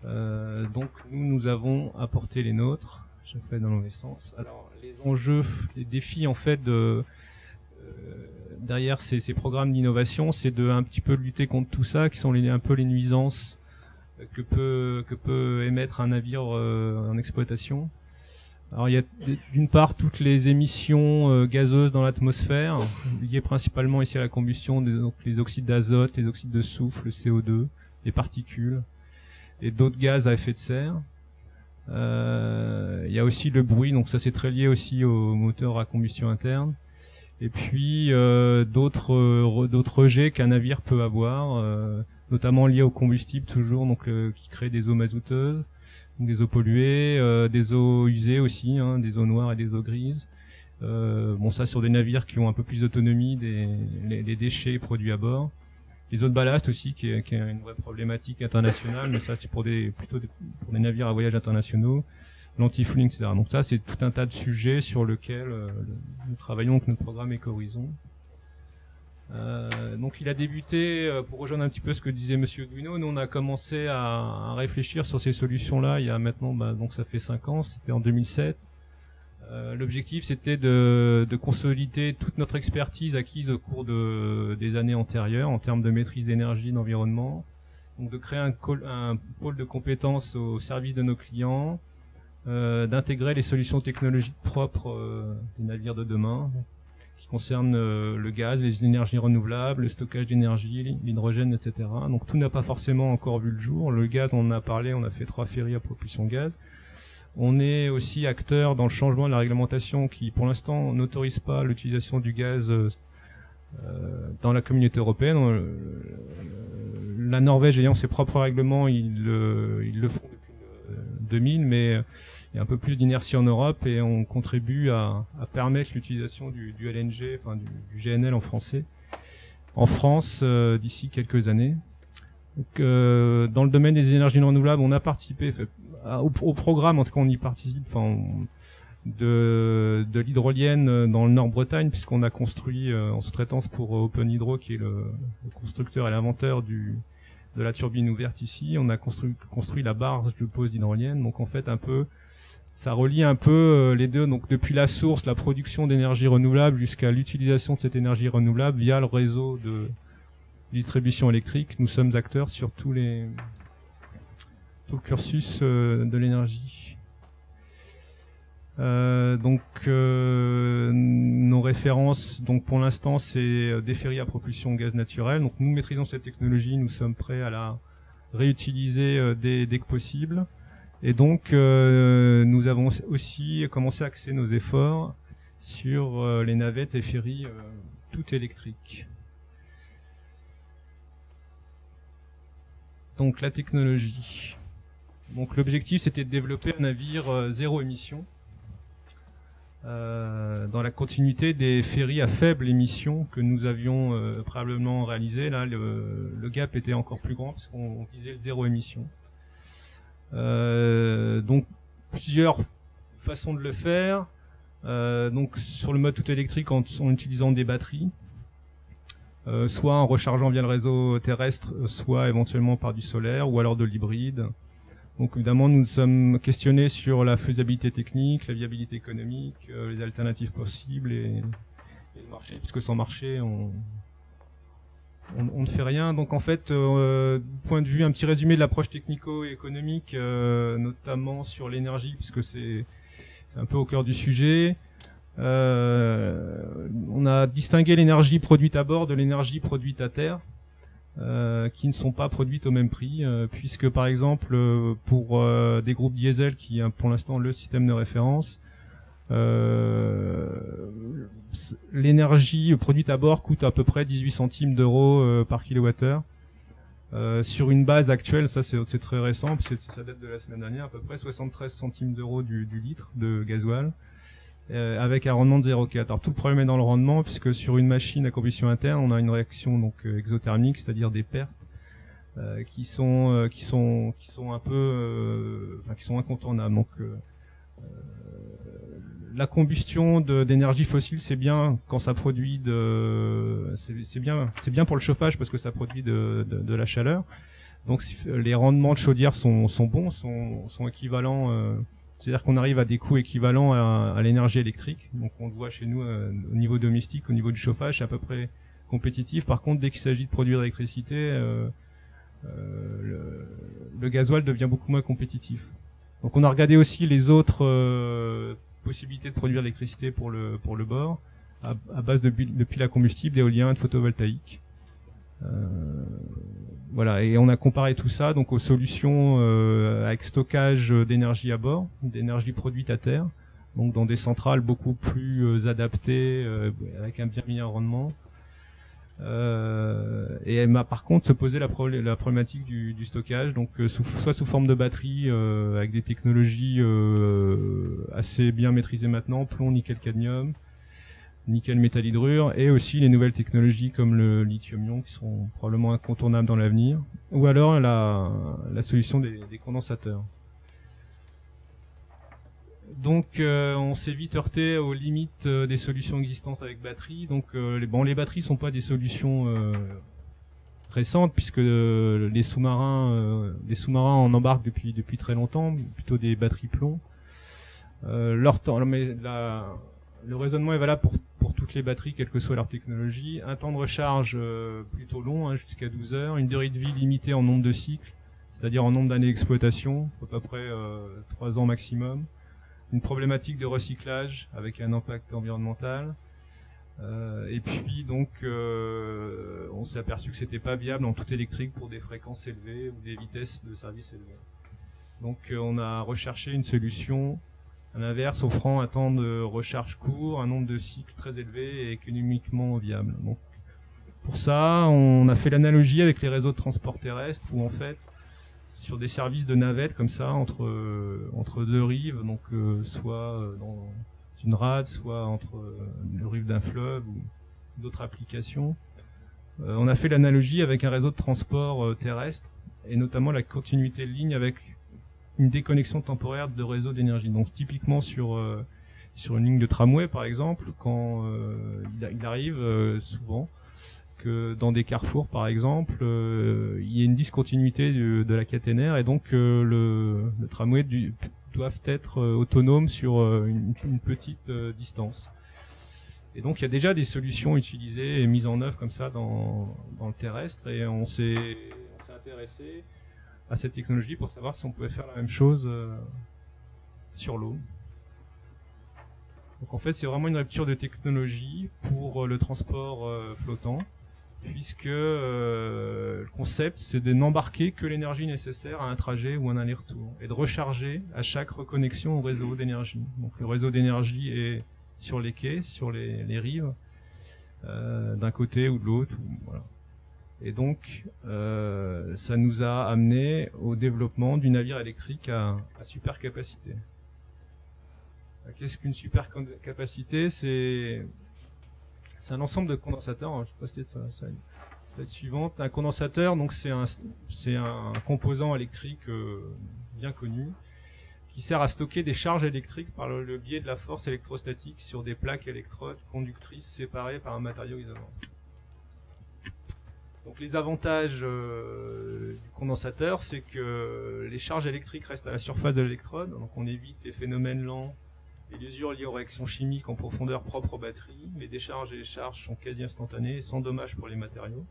Donc nous avons apporté les nôtres. Je fais dans le mauvais sens. Alors les enjeux, les défis en fait derrière ces programmes d'innovation, c'est de un petit peu lutter contre tout ça, qui sont un peu les nuisances que peut émettre un navire en exploitation. Alors il y a d'une part toutes les émissions gazeuses dans l'atmosphère, liées principalement ici à la combustion, donc les oxydes d'azote, les oxydes de soufre, le CO2, les particules et d'autres gaz à effet de serre. Il y a aussi le bruit, donc ça c'est très lié aussi au moteur à combustion interne. Et puis d'autres rejets qu'un navire peut avoir, notamment liés au combustible toujours, donc qui crée des eaux mazouteuses, donc des eaux polluées, des eaux usées aussi, hein, des eaux noires et des eaux grises. Bon, ça sur des navires qui ont un peu plus d'autonomie, les déchets produits à bord. Les eaux de ballast aussi, qui est une vraie problématique internationale, mais ça c'est plutôt pour des navires à voyage internationaux. L'anti-fouling, etc. Donc ça, c'est tout un tas de sujets sur lesquels nous travaillons avec notre programme Éco-Horizon. Donc il a débuté, pour rejoindre un petit peu ce que disait Monsieur Duino, nous on a commencé à réfléchir sur ces solutions-là il y a maintenant, donc ça fait 5 ans, c'était en 2007. L'objectif c'était de consolider toute notre expertise acquise au cours des années antérieures en termes de maîtrise d'énergie, d'environnement, donc de créer un pôle de compétences au service de nos clients, d'intégrer les solutions technologiques propres des navires de demain, qui concernent le gaz, les énergies renouvelables, le stockage d'énergie, l'hydrogène, etc. Donc tout n'a pas forcément encore vu le jour. Le gaz, on en a parlé, on a fait 3 ferries à propulsion gaz. On est aussi acteur dans le changement de la réglementation qui, pour l'instant, n'autorise pas l'utilisation du gaz dans la communauté européenne. La Norvège ayant ses propres règlements, ils le font depuis 2000, mais il y a un peu plus d'inertie en Europe et on contribue à permettre l'utilisation du LNG, enfin du GNL en français, en France d'ici quelques années. Donc, dans le domaine des énergies renouvelables, on a participé au programme, en tout cas on y participe, de l'hydrolienne dans le Nord-Bretagne, puisqu'on a construit en sous-traitance pour Open Hydro, qui est le constructeur et l'inventeur de la turbine ouverte ici. On a construit la barge de pose d'hydrolienne. Donc en fait ça relie un peu les deux. Donc depuis la source, la production d'énergie renouvelable, jusqu'à l'utilisation de cette énergie renouvelable via le réseau de distribution électrique. Nous sommes acteurs sur tout le cursus de l'énergie. Nos références, donc pour l'instant, c'est des ferries à propulsion gaz naturel. Donc nous maîtrisons cette technologie, nous sommes prêts à la réutiliser dès que possible. Et donc nous avons aussi commencé à axer nos efforts sur les navettes et ferries toutes électriques. Donc la technologie. Donc l'objectif, c'était de développer un navire zéro émission. Dans la continuité des ferries à faible émission que nous avions préalablement réalisé. Là, le gap était encore plus grand parce qu'on visait le zéro émission. Donc plusieurs façons de le faire. Donc sur le mode tout électrique en utilisant des batteries, soit en rechargeant via le réseau terrestre, soit éventuellement par du solaire, ou alors de l'hybride. Donc évidemment, nous nous sommes questionnés sur la faisabilité technique, la viabilité économique, les alternatives possibles et le marché, puisque sans marché, on ne fait rien. Donc en fait, du point de vue, un petit résumé de l'approche technico-économique, notamment sur l'énergie, puisque c'est un peu au cœur du sujet. On a distingué l'énergie produite à bord de l'énergie produite à terre. qui ne sont pas produites au même prix, puisque par exemple pour des groupes diesel qui ont pour l'instant le système de référence, l'énergie produite à bord coûte à peu près 18 centimes d'euros par kilowattheure. Sur une base actuelle, ça c'est très récent, ça date de la semaine dernière, à peu près 73 centimes d'euros du litre de gasoil, avec un rendement de 0,4. Alors tout le problème est dans le rendement, puisque sur une machine à combustion interne, on a une réaction donc exothermique, c'est-à-dire des pertes qui sont un peu, qui sont incontournables. Donc la combustion d'énergie fossile, c'est bien quand ça produit c'est bien pour le chauffage parce que ça produit de la chaleur. Donc les rendements de chaudière sont bons, sont équivalents. C'est-à-dire qu'on arrive à des coûts équivalents à l'énergie électrique. Donc on le voit chez nous au niveau domestique, au niveau du chauffage, c'est à peu près compétitif. Par contre, dès qu'il s'agit de produire de l'électricité, le gasoil devient beaucoup moins compétitif. Donc on a regardé aussi les autres possibilités de produire l'électricité pour le bord à base de piles à combustible, d'éolien et de photovoltaïque. Voilà, et on a comparé tout ça donc aux solutions avec stockage d'énergie à bord, d'énergie produite à terre, donc dans des centrales beaucoup plus adaptées avec un bien meilleur rendement. Et elle m'a par contre se posé la problématique du stockage, donc soit sous forme de batterie avec des technologies assez bien maîtrisées maintenant, plomb, nickel, cadmium, nickel, métal hydrure, et aussi les nouvelles technologies comme le lithium-ion qui seront probablement incontournables dans l'avenir, ou alors la solution des condensateurs. Donc on s'est vite heurté aux limites des solutions existantes avec batterie. Donc les batteries sont pas des solutions récentes, puisque les sous-marins en embarquent depuis très longtemps, plutôt des batteries plomb. Le raisonnement est valable pour toutes les batteries, quelle que soit leur technologie. Un temps de recharge plutôt long, jusqu'à 12 heures. Une durée de vie limitée en nombre de cycles, c'est-à-dire en nombre d'années d'exploitation, à peu près 3 ans maximum. Une problématique de recyclage avec un impact environnemental. Et puis donc on s'est aperçu que c'était pas viable en tout électrique pour des fréquences élevées ou des vitesses de service élevées. Donc on a recherché une solution à l'inverse, offrant un temps de recharge court, un nombre de cycles très élevé et économiquement viable. Donc pour ça, on a fait l'analogie avec les réseaux de transport terrestre où en fait sur des services de navettes comme ça entre deux rives, donc soit dans une rade, soit entre les rives d'un fleuve ou d'autres applications. On a fait l'analogie avec un réseau de transport terrestre et notamment la continuité de ligne avec une déconnexion temporaire de réseaux d'énergie. Donc typiquement sur une ligne de tramway par exemple, quand il arrive souvent que dans des carrefours par exemple, il y a une discontinuité de la caténaire et donc le tramway doivent être autonomes sur une petite distance. Et donc il y a déjà des solutions utilisées et mises en œuvre comme ça dans le terrestre, et on s'est intéressé à cette technologie pour savoir si on pouvait faire la même chose sur l'eau. Donc en fait c'est vraiment une rupture de technologie pour le transport flottant, puisque le concept c'est de n'embarquer que l'énergie nécessaire à un trajet ou un aller-retour et de recharger à chaque reconnexion au réseau d'énergie. Donc le réseau d'énergie est sur les quais, sur les rives, d'un côté ou de l'autre, voilà. Et donc ça nous a amené au développement du navire électrique à supercapacité. Qu'est-ce qu'une supercapacité? C'est un ensemble de condensateurs. Je sais pas si c'est suivante. Un condensateur, donc c'est un composant électrique bien connu qui sert à stocker des charges électriques par le biais de la force électrostatique sur des plaques électrodes conductrices séparées par un matériau isolant. Donc les avantages du condensateur, c'est que les charges électriques restent à la surface de l'électrode, donc on évite les phénomènes lents et l'usure liée aux réactions chimiques en profondeur propres aux batteries. Les décharges et les charges sont quasi instantanées, sans dommage pour les matériaux.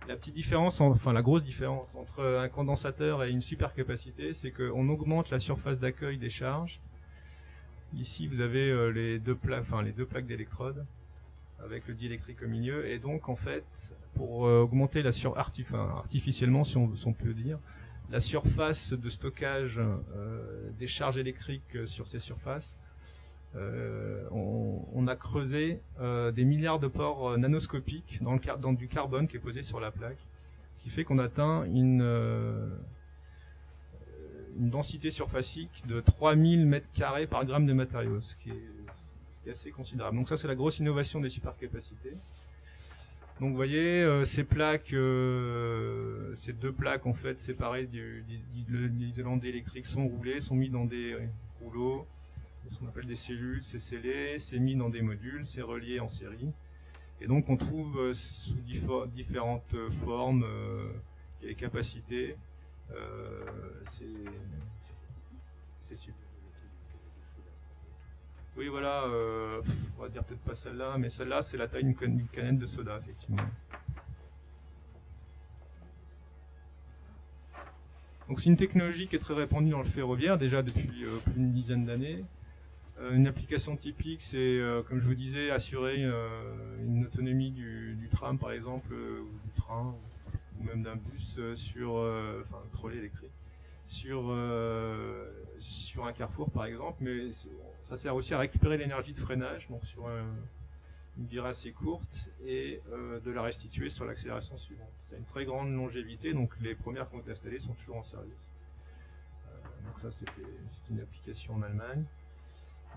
La petite différence, la grosse différence entre un condensateur et une supercapacité, c'est qu'on augmente la surface d'accueil des charges. Ici, vous avez les deux plaques d'électrodes. avec le diélectrique au milieu. Et donc, en fait, pour augmenter la artificiellement, si on peut dire, la surface de stockage des charges électriques sur ces surfaces, on a creusé des milliards de pores nanoscopiques dans du carbone qui est posé sur la plaque, ce qui fait qu'on atteint une densité surfacique de 3000 m² par gramme de matériaux, ce qui est assez considérable. Donc ça, c'est la grosse innovation des supercapacités. Donc vous voyez, ces deux plaques en fait séparées de l'isolant électrique sont roulées, sont mis dans des rouleaux, ce qu'on appelle des cellules, c'est scellé, c'est mis dans des modules, c'est relié en série. Et donc on trouve sous différentes formes et capacités. C'est super. Oui, voilà, on va dire peut-être pas celle-là, mais celle-là, c'est la taille d'une canette de soda, effectivement. Donc c'est une technologie qui est très répandue dans le ferroviaire, déjà depuis plus d'une dizaine d'années. Une application typique, c'est, comme je vous disais, assurer une autonomie du tram, par exemple, ou du train, ou même d'un bus enfin, un trolley électrique, sur un carrefour, par exemple, mais ça sert aussi à récupérer l'énergie de freinage, donc sur une durée assez courte, et de la restituer sur l'accélération suivante. C'est une très grande longévité, donc les premières qui ont été installées sont toujours en service. Donc ça, c'est une application en Allemagne.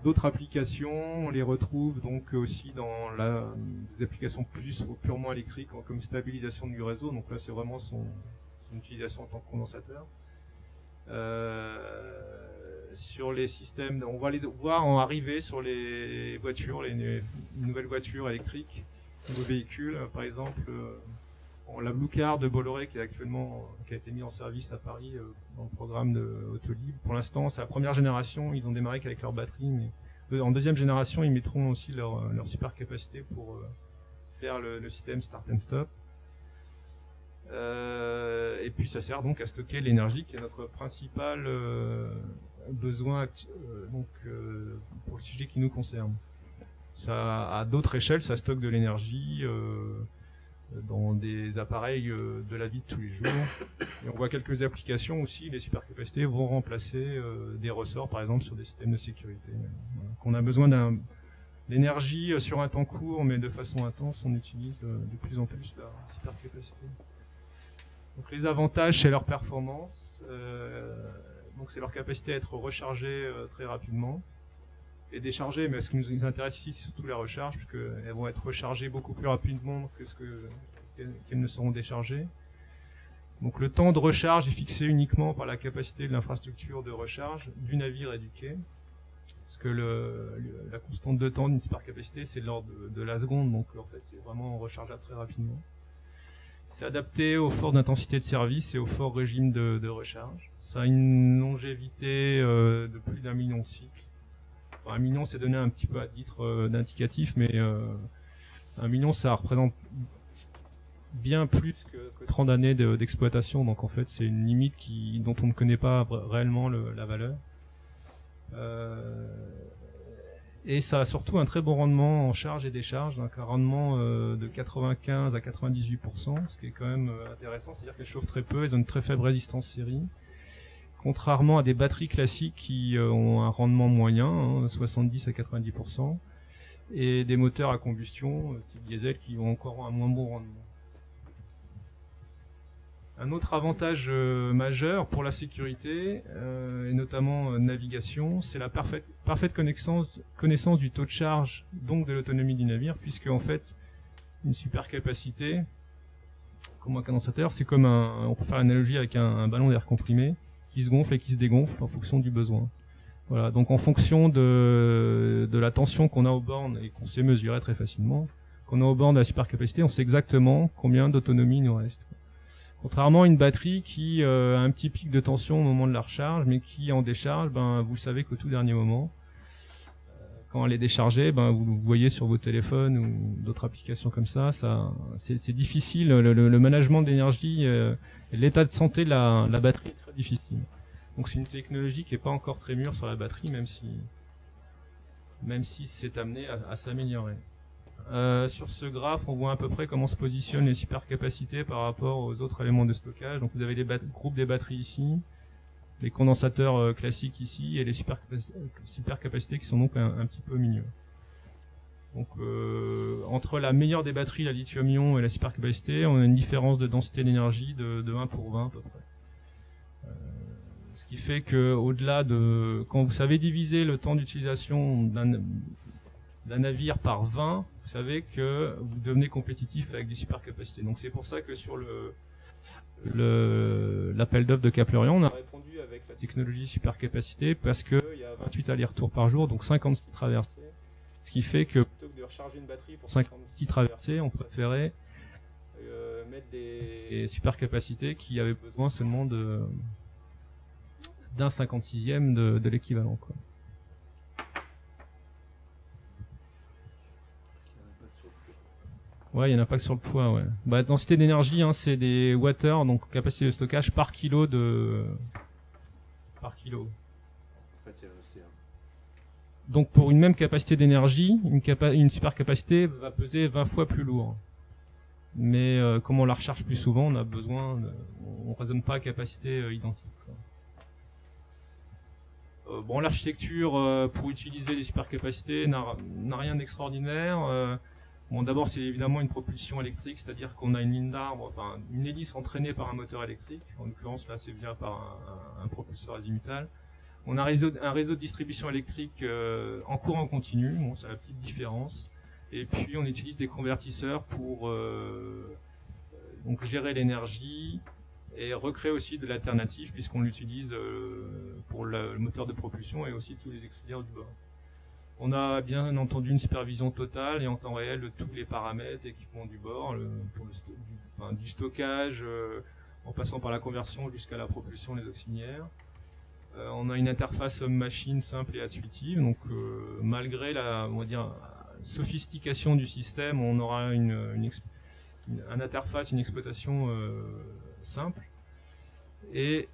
D'autres applications, on les retrouve donc aussi dans des applications plus purement électriques, comme stabilisation du réseau. Donc là, c'est vraiment son utilisation en tant que condensateur. Sur les systèmes, on va les voir en arrivée sur les voitures, les nouvelles voitures électriques, nouveaux véhicules. Par exemple, la Blue Car de Bolloré qui a été mis en service à Paris dans le programme de Autolib. Pour l'instant, c'est la première génération, ils ont démarré qu'avec leur batterie, mais en deuxième génération, ils mettront aussi leur supercapacité pour faire le système Start and Stop. Et puis ça sert donc à stocker l'énergie qui est notre principal besoin pour le sujet qui nous concerne. Ça, à d'autres échelles, ça stocke de l'énergie dans des appareils de la vie de tous les jours. Et on voit quelques applications aussi, les supercapacités vont remplacer des ressorts, par exemple, sur des systèmes de sécurité. Voilà. Qu'on a besoin d'énergie sur un temps court, mais de façon intense, on utilise de plus en plus la supercapacité. Donc les avantages, c'est leur performance, donc c'est leur capacité à être rechargées très rapidement et déchargées, mais ce qui nous intéresse ici, c'est surtout la recharge, puisqu'elles vont être rechargées beaucoup plus rapidement qu'elles ne seront déchargées. Donc le temps de recharge est fixé uniquement par la capacité de l'infrastructure de recharge du navire et du quai, parce que la constante de temps d'une supercapacité, c'est de l'ordre de la seconde, donc en fait c'est vraiment rechargeable très rapidement. C'est adapté au fort d'intensité de service et au fort régime de recharge. Ça a une longévité de plus d'1 million de cycles. Enfin, 1 million, c'est donné un petit peu à titre d'indicatif, mais 1 million, ça représente bien plus que 30 années d'exploitation. Donc en fait, c'est une limite dont on ne connaît pas réellement la valeur. Et ça a surtout un très bon rendement en charge et décharge, donc un rendement de 95 à 98%, ce qui est quand même intéressant, c'est-à-dire qu'elles chauffent très peu, elles ont une très faible résistance série, contrairement à des batteries classiques qui ont un rendement moyen, 70 à 90%, et des moteurs à combustion, type diesel, qui ont encore un moins bon rendement. Un autre avantage majeur pour la sécurité, et notamment navigation, c'est la parfaite connaissance du taux de charge, donc de l'autonomie du navire, puisque en fait, une supercapacité, comme un condensateur, c'est comme on peut faire l'analogie avec un ballon d'air comprimé, qui se gonfle et qui se dégonfle en fonction du besoin. Voilà, donc en fonction de la tension qu'on a aux bornes, et qu'on sait mesurer très facilement, qu'on a aux bornes de la supercapacité, on sait exactement combien d'autonomie il nous reste. Contrairement à une batterie qui a un petit pic de tension au moment de la recharge, mais qui en décharge, vous savez qu'au tout dernier moment, quand elle est déchargée, vous le voyez sur vos téléphones ou d'autres applications comme ça, c'est difficile. Le management de l'énergie et l'état de santé de la batterie est très difficile. Donc c'est une technologie qui n'est pas encore très mûre sur la batterie, même si c'est amené à s'améliorer. Sur ce graphe, on voit à peu près comment se positionnent les supercapacités par rapport aux autres éléments de stockage. Donc vous avez les groupes des batteries ici, les condensateurs classiques ici, et les supercapacités qui sont donc un petit peu au milieu. Donc entre la meilleure des batteries, la lithium-ion, et la supercapacité, on a une différence de densité d'énergie de 1 pour 20 à peu près. Ce qui fait que au-delà de... Quand vous savez diviser le temps d'utilisation d'un navire par 20, vous savez que vous devenez compétitif avec des supercapacités. Donc c'est pour ça que sur l'appel d'offres de Cap-Lorient, on a répondu avec la technologie supercapacité parce qu'il y a 28 allers-retours par jour, donc 56 traversées. Ce qui fait que plutôt que de recharger une batterie pour 56 traversées, on préférait mettre des supercapacités qui avaient besoin seulement d'un 56e de l'équivalent, quoi. Ouais, il n'y en a pas que sur le poids, ouais. Bah, densité d'énergie, hein, c'est des watt-heures, donc capacité de stockage par kilo par kilo. Donc pour une même capacité d'énergie, une supercapacité va peser 20 fois plus lourd. Mais comme on la recharge plus souvent, on a besoin, on raisonne pas à capacité identique, quoi. Bon, l'architecture pour utiliser les supercapacités n'a rien d'extraordinaire. Bon, d'abord, c'est évidemment une propulsion électrique, c'est-à-dire qu'on a une ligne d'arbre, enfin une hélice entraînée par un moteur électrique. En l'occurrence, là, c'est via par un propulseur azimutal. On a un réseau de distribution électrique en courant continu, bon, c'est la petite différence. Et puis, on utilise des convertisseurs pour donc gérer l'énergie et recréer aussi de l'alternative, puisqu'on l'utilise pour le moteur de propulsion et aussi tous les auxiliaires du bord. On a bien entendu une supervision totale et en temps réel de tous les paramètres, équipements du bord, du stockage, en passant par la conversion jusqu'à la propulsion, les auxiliaires. On a une interface homme-machine simple et intuitive, donc malgré la, on va dire, sophistication du système, on aura une interface, une exploitation simple. Et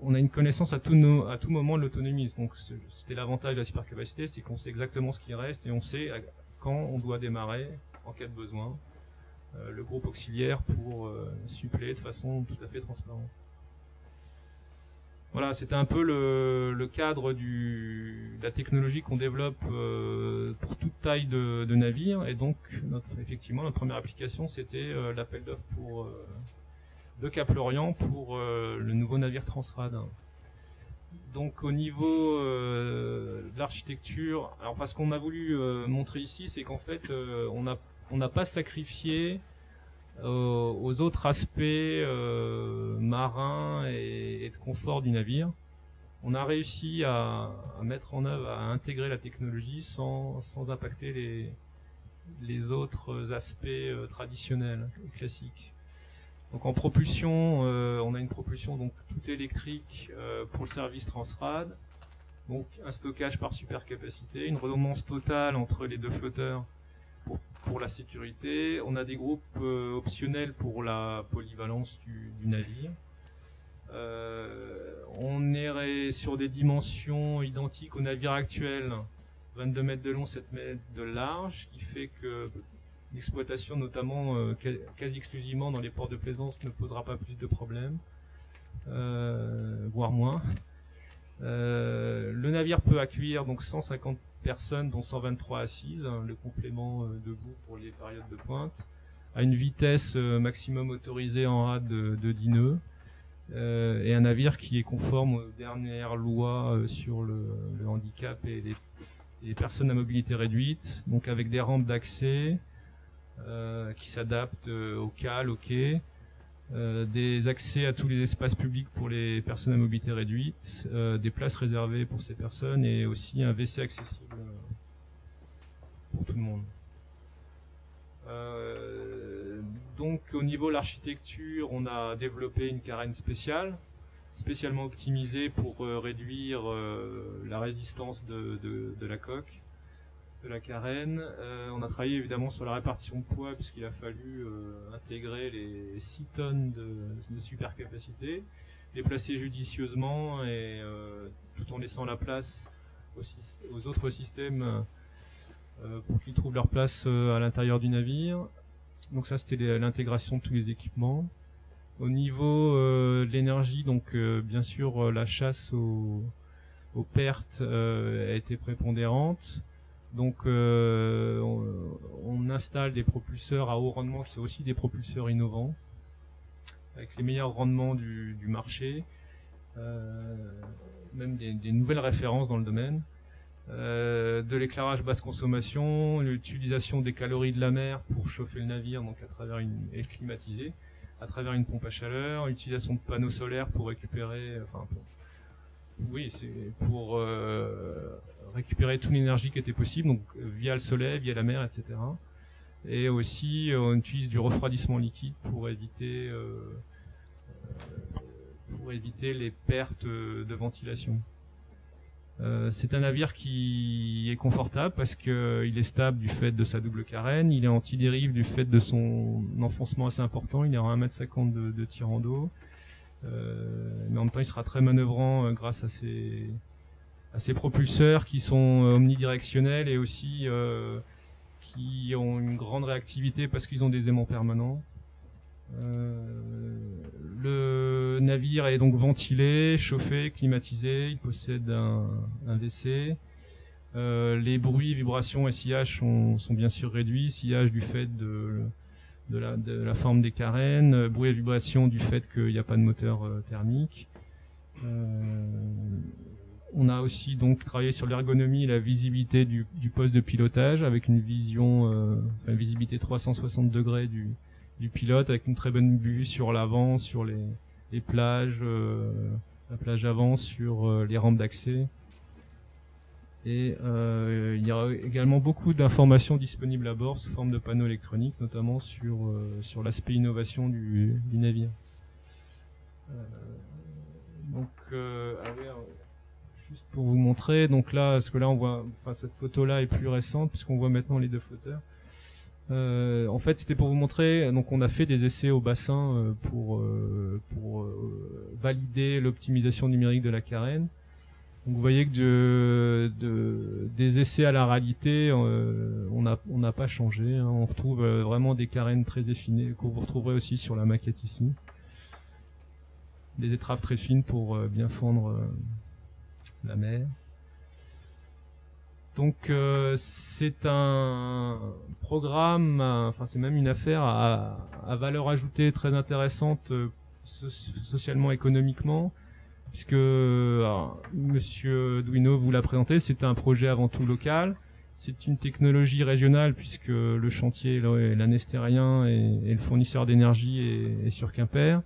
on a une connaissance à tout moment de l'autonomie. Donc c'était l'avantage de la supercapacité, c'est qu'on sait exactement ce qui reste et on sait quand on doit démarrer en cas de besoin le groupe auxiliaire pour suppléer de façon tout à fait transparente. Voilà, c'était un peu le cadre de la technologie qu'on développe pour toute taille de navire. Et donc effectivement notre première application c'était l'appel d'offres de Cap-Lorient pour le nouveau navire Transrad. Donc au niveau de l'architecture, alors ce qu'on a voulu montrer ici, c'est qu'en fait on n'a pas sacrifié aux autres aspects marins et de confort du navire. On a réussi à mettre en œuvre, à intégrer la technologie sans impacter les autres aspects traditionnels, classiques. Donc en propulsion, on a une propulsion donc tout électrique pour le service Transrad. Donc un stockage par supercapacité, une redondance totale entre les deux flotteurs pour la sécurité. On a des groupes optionnels pour la polyvalence du navire. On est sur des dimensions identiques au navire actuel, 22 mètres de long, 7 mètres de large, qui fait que l'exploitation, notamment quasi exclusivement dans les ports de plaisance, ne posera pas plus de problèmes, voire moins. Le navire peut accueillir donc 150 personnes, dont 123 assises, hein, le complément debout pour les périodes de pointe, à une vitesse maximum autorisée en rade de 10 nœuds, et un navire qui est conforme aux dernières lois sur le handicap et les personnes à mobilité réduite, donc avec des rampes d'accès qui s'adaptent au cale, au quai, des accès à tous les espaces publics pour les personnes à mobilité réduite, des places réservées pour ces personnes et aussi un WC accessible pour tout le monde. Donc au niveau de l'architecture, on a développé une carène spéciale, spécialement optimisée pour réduire la résistance de la coque, de la carène. On a travaillé évidemment sur la répartition de poids puisqu'il a fallu intégrer les 6 tonnes de supercapacité, les placer judicieusement et tout en laissant la place aux autres systèmes pour qu'ils trouvent leur place à l'intérieur du navire. Donc ça, c'était l'intégration de tous les équipements. Au niveau de l'énergie, donc bien sûr la chasse aux pertes a été prépondérante. Donc on installe des propulseurs à haut rendement qui sont aussi des propulseurs innovants, avec les meilleurs rendements du marché, même des nouvelles références dans le domaine. De l'éclairage basse consommation, l'utilisation des calories de la mer pour chauffer le navire, donc à travers et le climatiser, à travers une pompe à chaleur, utilisation de panneaux solaires pour récupérer, c'est pour récupérer toute l'énergie qui était possible, donc via le soleil, via la mer, etc. Et aussi, on utilise du refroidissement liquide pour éviter les pertes de ventilation. C'est un navire qui est confortable parce que il est stable du fait de sa double carène, il est anti-dérive du fait de son enfoncement assez important, il est à 1,50 m de tirant d'eau, mais en même temps il sera très manœuvrant grâce à ses propulseurs qui sont omnidirectionnels et aussi qui ont une grande réactivité parce qu'ils ont des aimants permanents. Le navire est donc ventilé, chauffé, climatisé, il possède un WC. Les bruits, vibrations et sillages sont bien sûr réduits, sillage du fait de la forme des carènes, bruit et vibrations du fait qu'il n'y a pas de moteur thermique. On a aussi donc travaillé sur l'ergonomie et la visibilité du poste de pilotage avec une visibilité 360 degrés du pilote, avec une très bonne vue sur l'avant, sur les plages, la plage avant, sur les rampes d'accès. Et il y a également beaucoup d'informations disponibles à bord sous forme de panneaux électroniques, notamment sur l'aspect innovation du navire. Juste pour vous montrer, donc là, parce que là on voit, cette photo-là est plus récente puisqu'on voit maintenant les deux flotteurs. En fait, c'était pour vous montrer. Donc, on a fait des essais au bassin pour valider l'optimisation numérique de la carène. Donc, vous voyez que des essais à la réalité, on n'a pas changé. Hein. On retrouve vraiment des carènes très affinées que vous retrouverez aussi sur la maquette ici. Des étraves très fines pour bien fendre la mer. Donc c'est un programme, c'est même une affaire à valeur ajoutée très intéressante socialement, économiquement, puisque Monsieur Dwino vous l'a présenté, c'est un projet avant tout local, c'est une technologie régionale puisque le chantier l'anestérien et le fournisseur d'énergie est sur Quimper,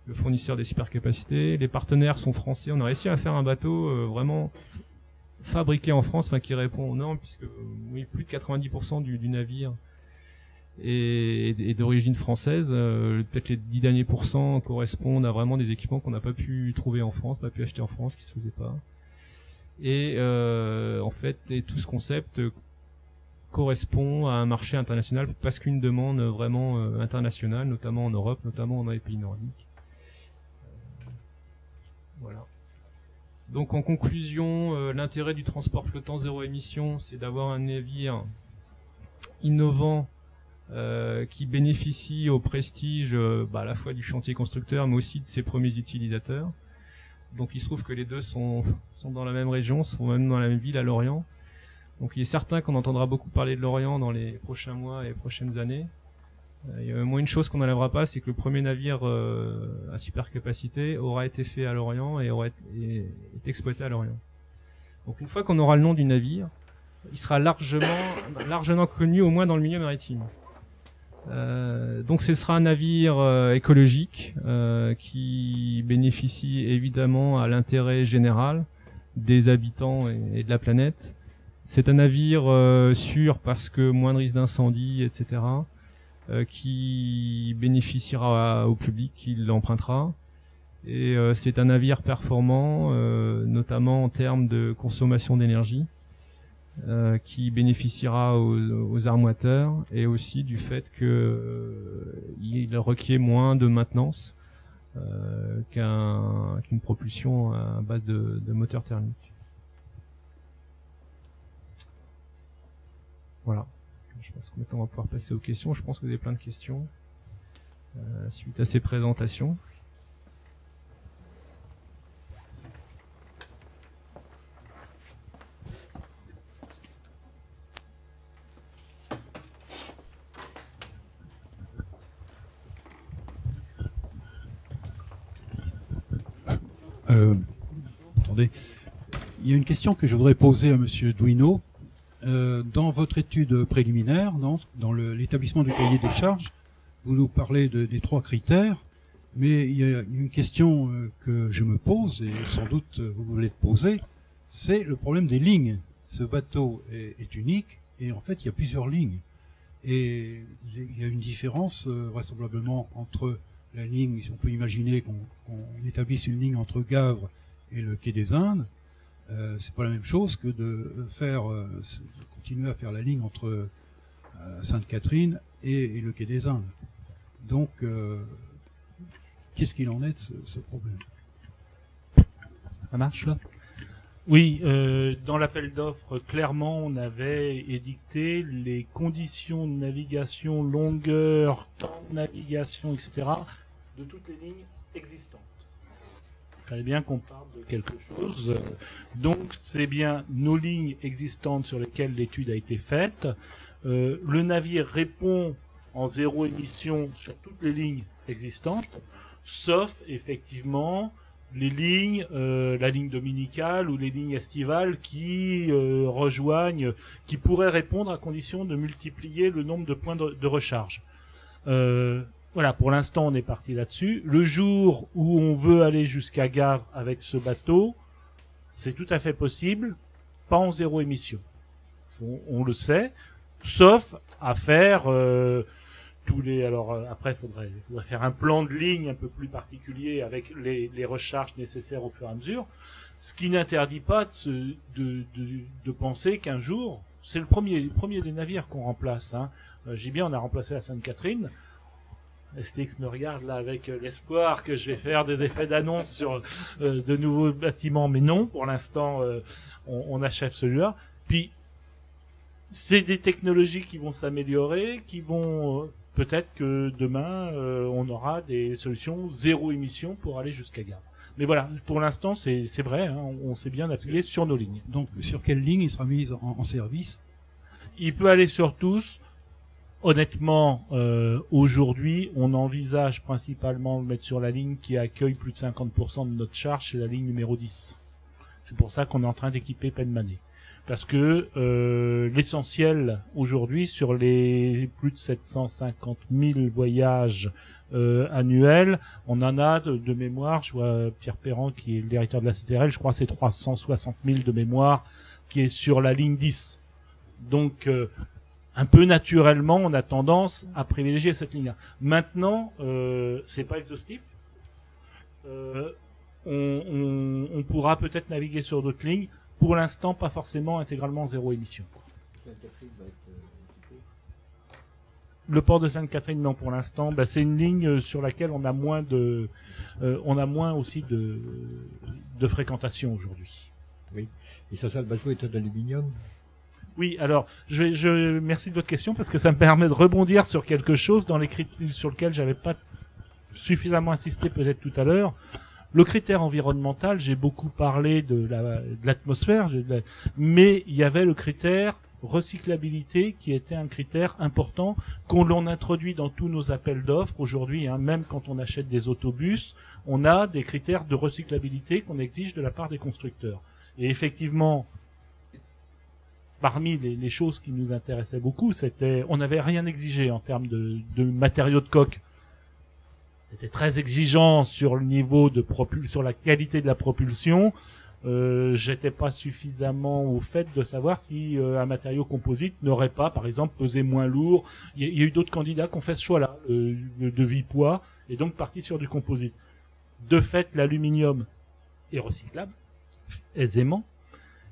le fournisseur des supercapacités, les partenaires sont français, on a réussi à faire un bateau vraiment fabriqué en France, qui répond aux normes, puisque plus de 90% du navire est d'origine française. Peut-être les 10 derniers pourcents correspondent à vraiment des équipements qu'on n'a pas pu trouver en France, pas pu acheter en France, qui se faisaient pas. Et en fait, tout ce concept correspond à un marché international parce qu'une demande vraiment internationale, notamment en Europe, notamment dans les pays nordiques. Voilà. Donc en conclusion, l'intérêt du transport flottant zéro émission, c'est d'avoir un navire innovant qui bénéficie au prestige à la fois du chantier constructeur mais aussi de ses premiers utilisateurs. Donc il se trouve que les deux sont dans la même région, sont même dans la même ville à Lorient. Donc il est certain qu'on entendra beaucoup parler de Lorient dans les prochains mois et les prochaines années. Il y a au moins une chose qu'on n'enlèvera pas, c'est que le premier navire à supercapacité aura été fait à Lorient et est exploité à Lorient. Donc une fois qu'on aura le nom du navire, il sera largement connu, au moins dans le milieu maritime. Donc ce sera un navire écologique qui bénéficie évidemment à l'intérêt général des habitants et de la planète. C'est un navire sûr parce que moins de risque d'incendie, etc. Qui bénéficiera au public qui l'empruntera. Et c'est un navire performant, notamment en termes de consommation d'énergie, qui bénéficiera aux armateurs, et aussi du fait qu'il requiert moins de maintenance qu'une propulsion à base de moteur thermique. Voilà. Je pense que maintenant on va pouvoir passer aux questions. Je pense que vous avez plein de questions suite à ces présentations. Attendez, il y a une question que je voudrais poser à Monsieur Douineau. Dans votre étude préliminaire, dans l'établissement du cahier des charges, vous nous parlez des 3 critères, mais il y a une question que je me pose, et sans doute vous voulez poser, c'est le problème des lignes. Ce bateau est unique, et en fait il y a plusieurs lignes. Et il y a une différence vraisemblablement entre la ligne, si on peut imaginer qu'on établisse une ligne entre Gavre et le quai des Indes, c'est pas la même chose que de continuer à faire la ligne entre Sainte-Catherine et le quai des Indes. Donc, qu'est-ce qu'il en est de ce problème? Ça marche là? Oui, dans l'appel d'offres, clairement, on avait édicté les conditions de navigation, longueur, temps de navigation, etc., de toutes les lignes existantes. Il fallait bien qu'on parle de quelque chose. Donc, c'est bien nos lignes existantes sur lesquelles l'étude a été faite. Le navire répond en 0 émission sur toutes les lignes existantes, sauf, effectivement, les lignes, la ligne dominicale ou les lignes estivales qui rejoignent, qui pourraient répondre à condition de multiplier le nombre de points de recharge. Voilà, pour l'instant, on est parti là-dessus. Le jour où on veut aller jusqu'à Gavre avec ce bateau, c'est tout à fait possible, pas en 0 émission. On le sait, sauf à faire tous les... Alors après, il faudrait faire un plan de ligne un peu plus particulier avec les recharges nécessaires au fur et à mesure, ce qui n'interdit pas de penser qu'un jour, c'est le premier des navires qu'on remplace. Hein. J'ai bien, on a remplacé la Sainte-Catherine. STX me regarde là avec l'espoir que je vais faire des effets d'annonce sur de nouveaux bâtiments, mais non, pour l'instant on achève celui-là. Puis c'est des technologies qui vont s'améliorer, qui vont peut-être que demain on aura des solutions 0 émission pour aller jusqu'à Gavre. Mais voilà, pour l'instant c'est vrai, hein, on s'est bien appuyé sur nos lignes. Donc sur quelle ligne il sera mis en service? Il peut aller sur tous. Honnêtement, aujourd'hui, on envisage principalement de le mettre sur la ligne qui accueille plus de 50% de notre charge, c'est la ligne numéro 10. C'est pour ça qu'on est en train d'équiper Penmanet. Parce que l'essentiel aujourd'hui, sur les plus de 750 000 voyages annuels, on en a de mémoire, je vois Pierre Perrand qui est le directeur de la CTRL, je crois que c'est 360 000 de mémoire qui est sur la ligne 10. Donc... un peu naturellement, on a tendance à privilégier cette ligne-là. Maintenant, c'est pas exhaustif. On pourra peut-être naviguer sur d'autres lignes. Pour l'instant, pas forcément intégralement 0 émission. Le port de Sainte-Catherine, non, pour l'instant. Bah, c'est une ligne sur laquelle on a moins aussi de fréquentation aujourd'hui. Oui. Et ça, le bateau est en aluminium? Oui, alors, merci de votre question parce que ça me permet de rebondir sur quelque chose sur lequel j'avais pas suffisamment insisté peut-être tout à l'heure. Le critère environnemental, j'ai beaucoup parlé de l'atmosphère, mais il y avait le critère recyclabilité qui était un critère important qu'on introduit dans tous nos appels d'offres aujourd'hui, hein, même quand on achète des autobus, on a des critères de recyclabilité qu'on exige de la part des constructeurs. Et effectivement, parmi les choses qui nous intéressaient beaucoup, on n'avait rien exigé en termes de matériaux de coque. C'était très exigeant sur le niveau sur la qualité de la propulsion. J'étais pas suffisamment au fait de savoir si un matériau composite n'aurait pas, par exemple, pesé moins lourd. Il y a eu d'autres candidats qui ont fait ce choix-là, de vie-poids, et donc partis sur du composite. De fait, l'aluminium est recyclable, aisément.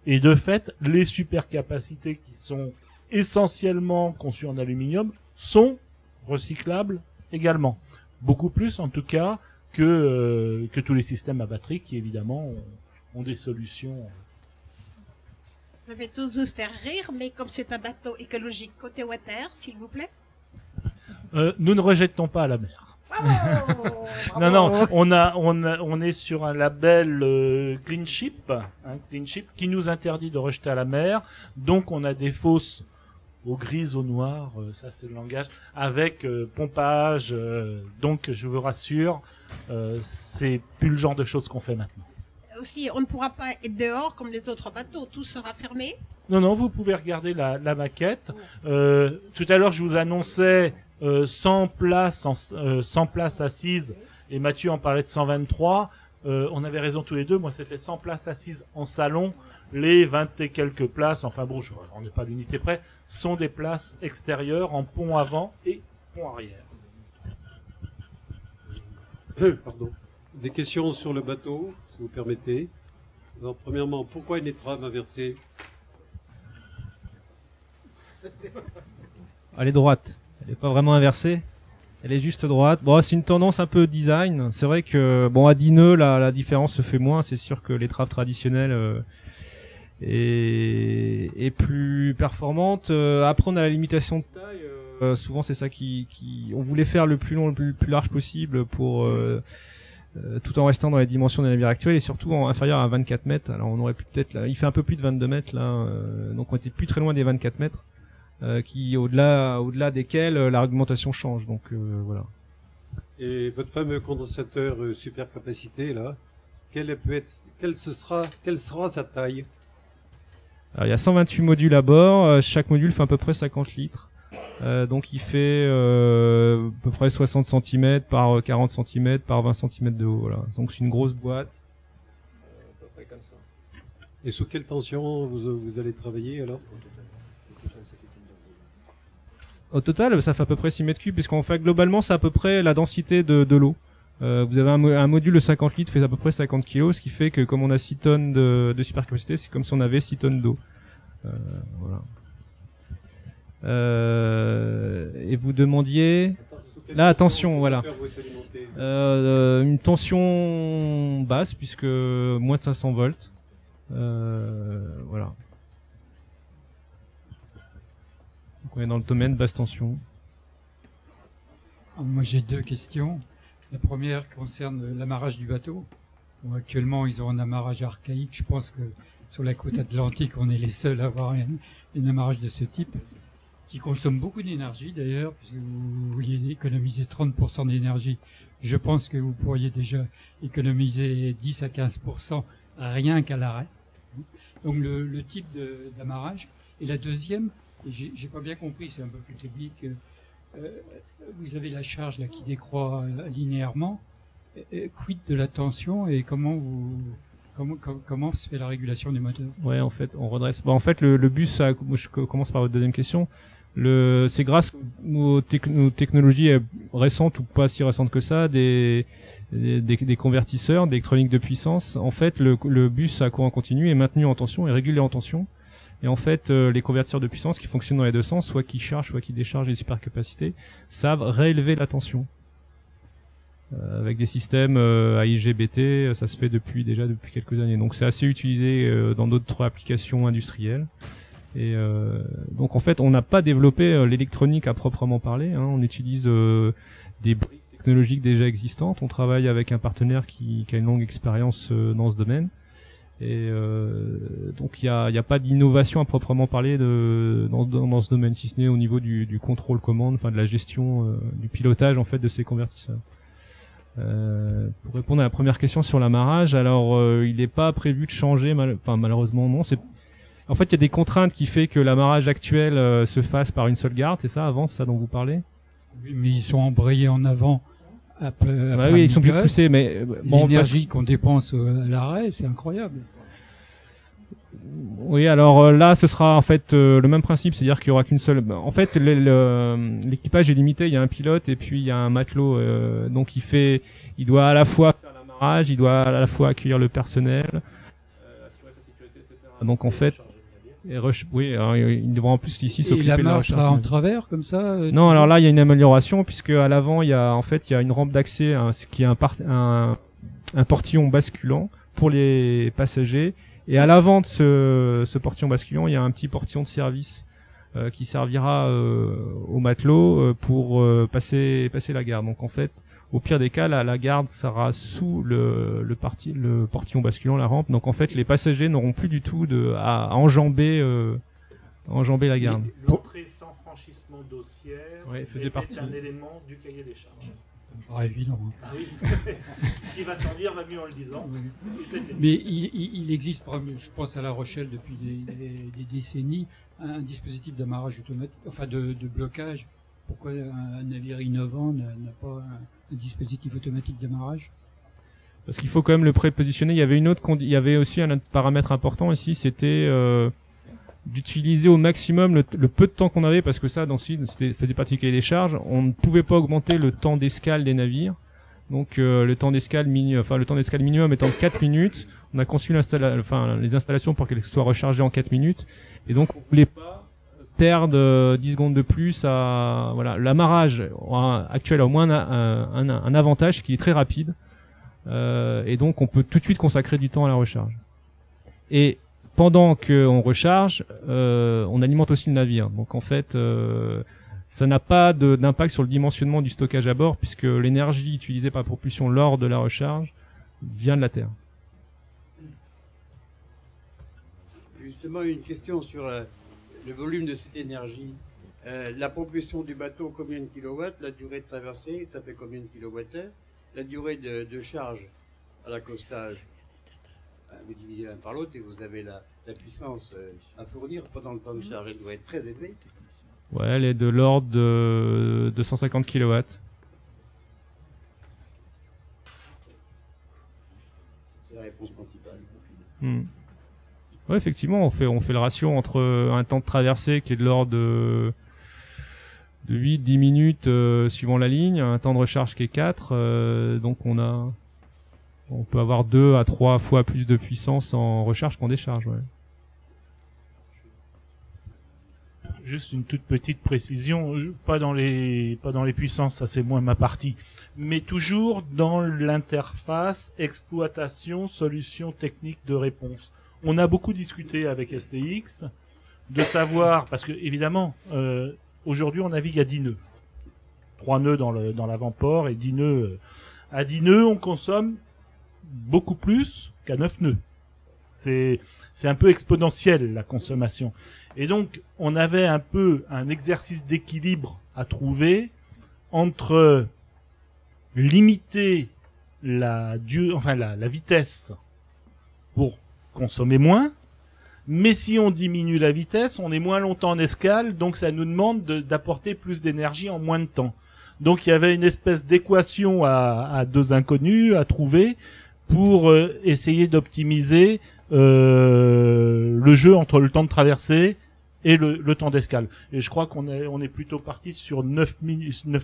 Et de fait, les supercapacités qui sont essentiellement conçues en aluminium sont recyclables également. Beaucoup plus, en tout cas, que tous les systèmes à batterie qui, évidemment, ont des solutions. Je vais tous vous faire rire, mais comme c'est un bateau écologique côté water, s'il vous plaît. Nous ne rejetons pas à la mer. Bravo. Non, non, on est sur un label Clean Ship, Clean Ship, qui nous interdit de rejeter à la mer. Donc on a des fosses au gris, au noir, ça c'est le langage, avec pompage. Donc je vous rassure, c'est plus le genre de choses qu'on fait maintenant. Aussi, on ne pourra pas être dehors comme les autres bateaux, tout sera fermé. Non, non, vous pouvez regarder la maquette. Tout à l'heure, je vous annonçais 100 places, 100 places assises, et Mathieu en parlait de 123. On avait raison tous les deux. Moi, c'était 100 places assises en salon. Les 20 et quelques places, enfin bon, on n'est pas d'unité près, sont des places extérieures en pont avant et pont arrière. Pardon. Des questions sur le bateau, si vous permettez. Alors, premièrement, pourquoi une étrave inversée? Elle est droite. Elle n'est pas vraiment inversée. Elle est juste droite. Bon, c'est une tendance un peu design. C'est vrai que, bon, à 10 nœuds, la différence se fait moins. C'est sûr que l'étrave traditionnelle est plus performante. Après, on a la limitation de taille. Souvent, c'est ça on voulait faire le plus long, le plus large possible pour tout en restant dans les dimensions des navires actuels et surtout inférieur à 24 mètres. Alors, on aurait pu peut-être là, il fait un peu plus de 22 mètres là, donc on était plus très loin des 24 mètres. Qui au-delà desquels l'argumentation change. Donc voilà. Et votre fameux condensateur super capacité là, quelle sera sa taille? Alors il y a 128 modules à bord. Chaque module fait à peu près 50 litres. Donc il fait à peu près 60 cm par 40 cm par 20 cm de haut. Voilà. Donc c'est une grosse boîte. À peu près comme ça. Et sous quelle tension vous allez travailler alors? Au total, ça fait à peu près 6 mètres cubes, puisqu'en fait, globalement, c'est à peu près la densité de l'eau. Vous avez un module de 50 litres fait à peu près 50 kg, ce qui fait que comme on a 6 tonnes de supercapacité, c'est comme si on avait 6 tonnes d'eau. Voilà. Et vous demandiez... Là, attention, voilà. Une tension basse, puisque moins de 500 volts. Voilà. Donc on est dans le domaine basse tension. Alors, moi j'ai deux questions. La première concerne l'amarrage du bateau. Bon, actuellement ils ont un amarrage archaïque. Je pense que sur la côte atlantique on est les seuls à avoir un amarrage de ce type, qui consomme beaucoup d'énergie d'ailleurs, puisque vous vouliez économiser 30% d'énergie. Je pense que vous pourriez déjà économiser 10 à 15% rien qu'à l'arrêt. Donc le type d'amarrage. Et la deuxième, et j'ai pas bien compris, c'est un peu plus technique. Vous avez la charge là qui décroît linéairement. Quid de la tension et comment se fait la régulation des moteurs? Ouais, en fait, on redresse. Bah, en fait, le bus, je commence par votre deuxième question. C'est grâce aux technologies récentes ou pas si récentes que ça, des convertisseurs d'électronique de puissance. En fait, le bus à courant continu est maintenu en tension et régulé en tension. Et en fait, les convertisseurs de puissance qui fonctionnent dans les deux sens, soit qui chargent, soit qui déchargent les supercapacités, savent réélever la tension. Avec des systèmes AIGBT, ça se fait depuis quelques années. Donc c'est assez utilisé dans d'autres applications industrielles. Et donc en fait, on n'a pas développé l'électronique à proprement parler. On utilise des briques technologiques déjà existantes. On travaille avec un partenaire qui a une longue expérience dans ce domaine. Et donc il y a pas d'innovation à proprement parler dans ce domaine, si ce n'est au niveau du contrôle commande, enfin de la gestion, du pilotage en fait de ces convertisseurs. Pour répondre à la première question sur l'amarrage, alors il n'est pas prévu de changer, malheureusement non. En fait, il y a des contraintes qui fait que l'amarrage actuel se fasse par une seule garde, c'est ça avant, c'est ça dont vous parlez? Oui, mais ils sont embrayés en avant. Oui, ils sont plus poussés, mais bon, l'énergie qu'on dépense à l'arrêt, c'est incroyable. Oui, alors là, ce sera en fait le même principe, c'est-à-dire qu'il y aura qu'une seule. En fait, l'équipage est limité. Il y a un pilote et puis il y a un matelot. Donc il doit à la fois faire l'amarrage, il doit à la fois accueillir le personnel, assurer sa sécurité, etc. Donc en fait, oui, alors, il devra en plus ici s'occuper de la. Et la marche sera en travers comme ça? Non, alors là, il y a une amélioration puisque à l'avant, il y a une rampe d'accès, qui est un portillon basculant pour les passagers. Et à l'avant de ce portillon basculant, il y a un petit portillon de service qui servira aux matelots pour passer la garde. Donc en fait, au pire des cas, la garde sera sous le portillon basculant, la rampe. Donc en fait, les passagers n'auront plus du tout à enjamber la garde. L'entrée sans franchissement d'haussière faisait partie un élément du cahier des charges. Évident. Ah oui. Ce qui va sans dire va mieux en le disant. Mais il existe, par exemple, je pense à La Rochelle depuis des décennies, un dispositif d'amarrage automatique, enfin de blocage. Pourquoi un navire innovant n'a pas un dispositif automatique d'amarrage? Parce qu'il faut quand même le prépositionner. Il y avait aussi un paramètre important ici, c'était d'utiliser au maximum le peu de temps qu'on avait, parce que ça, faisait partie du cahier des charges. On ne pouvait pas augmenter le temps d'escale des navires. Donc le temps d'escale minimum étant 4 minutes. On a conçu les installations pour qu'elles soient rechargées en 4 minutes. Et donc on voulait pas perdre 10 secondes de plus l'amarrage actuel a au moins un avantage qui est très rapide. Et donc on peut tout de suite consacrer du temps à la recharge. Et pendant qu'on recharge, on alimente aussi le navire. Donc en fait, ça n'a pas d'impact sur le dimensionnement du stockage à bord, puisque l'énergie utilisée par la propulsion lors de la recharge vient de la Terre. Justement, une question sur le volume de cette énergie. La propulsion du bateau, combien de kilowatts? La durée de traversée, ça fait combien de kilowattheures? La durée de charge à l'accostage, vous divisez l'un par l'autre et vous avez la puissance à fournir pendant le temps de charge. Elle doit être très élevée. Ouais, elle est de l'ordre de 250 kW. C'est la réponse principale. Ouais, effectivement, on fait le ratio entre un temps de traversée qui est de l'ordre de 8-10 minutes suivant la ligne, un temps de recharge qui est 4, donc on peut avoir 2 à 3 fois plus de puissance en recharge qu'en décharge. Ouais. Juste une toute petite précision, pas dans les puissances, ça c'est moins ma partie, mais toujours dans l'interface exploitation solution technique de réponse. On a beaucoup discuté avec STX de savoir, parce que évidemment aujourd'hui on navigue à 10 nœuds, 3 nœuds dans l'avant-port et 10 nœuds. À 10 nœuds on consomme beaucoup plus qu'à 9 nœuds. C'est un peu exponentiel la consommation. Et donc, on avait un peu un exercice d'équilibre à trouver entre limiter la vitesse pour consommer moins, mais si on diminue la vitesse, on est moins longtemps en escale, donc ça nous demande d'apporter plus d'énergie en moins de temps. Donc il y avait une espèce d'équation à deux inconnus à trouver pour essayer d'optimiser le jeu entre le temps de traversée et le temps d'escale. Et je crois qu'on est plutôt parti sur 9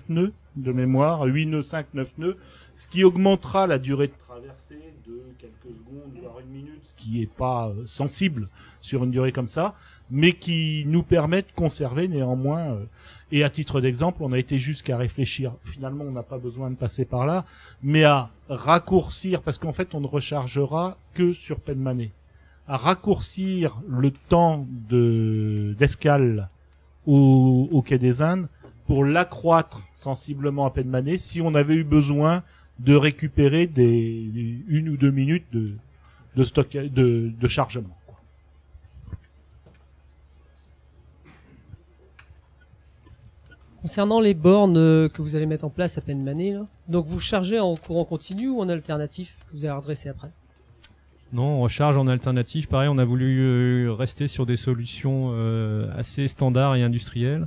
nœuds de mémoire, 8 nœuds, 5, 9 nœuds, ce qui augmentera la durée de traversée de quelques secondes, voire une minute, ce qui est pas sensible sur une durée comme ça, mais qui nous permet de conserver néanmoins. Et à titre d'exemple, on a été jusqu'à réfléchir, finalement on n'a pas besoin de passer par là, mais à raccourcir, parce qu'en fait on ne rechargera que sur Penmané, à raccourcir le temps d'escale au Quai des Indes pour l'accroître sensiblement à Penmané si on avait eu besoin de récupérer une ou deux minutes de stockage, de chargement. Concernant les bornes que vous allez mettre en place à Penmané, là, donc vous chargez en courant continu ou en alternatif que vous allez redresser après? Non, on recharge en alternative. Pareil, on a voulu rester sur des solutions assez standards et industrielles.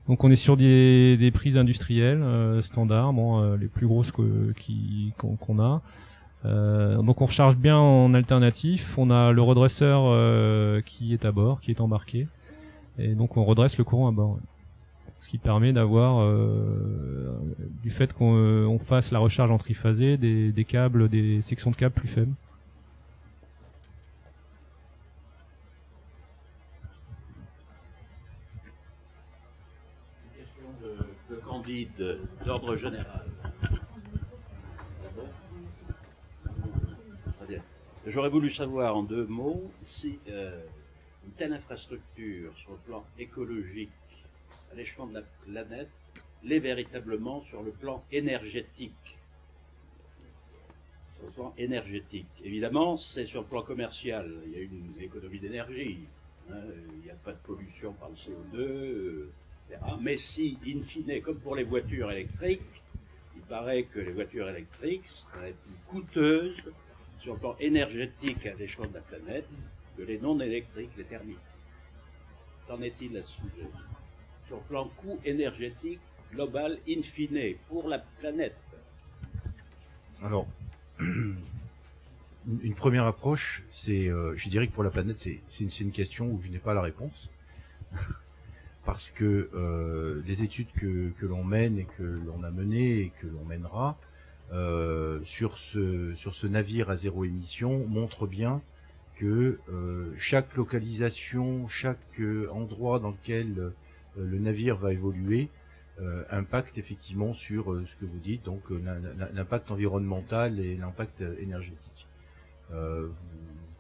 Donc on est sur des prises industrielles standards, les plus grosses qu'on a. Donc on recharge bien en alternatif. On a le redresseur qui est à bord, qui est embarqué, et donc on redresse le courant à bord. Ouais. Ce qui permet d'avoir, du fait qu'on fasse la recharge en triphasé, des câbles, des sections de câbles plus faibles. De Candide, d'ordre général. J'aurais voulu savoir en 2 mots si une telle infrastructure sur le plan écologique, à l'échelon de la planète, l'est véritablement sur le plan énergétique. Sur le plan énergétique. Évidemment, c'est sur le plan commercial. Il y a une économie d'énergie. Hein, il n'y a pas de pollution par le CO2, etc. Mais si, in fine, comme pour les voitures électriques, il paraît que les voitures électriques seraient plus coûteuses sur le plan énergétique à l'échelon de la planète que les non électriques, les thermiques. Qu'en est-il là-dessus? Sur le plan coût énergétique global, in fine, pour la planète. Alors, une première approche, c'est, je dirais que pour la planète, c'est une question où je n'ai pas la réponse. Parce que les études que l'on mène et que l'on a menées et que l'on mènera sur ce navire à 0 émission montrent bien que chaque localisation, chaque endroit dans lequel le navire va évoluer impacte effectivement sur ce que vous dites, donc l'impact environnemental et l'impact énergétique. Vous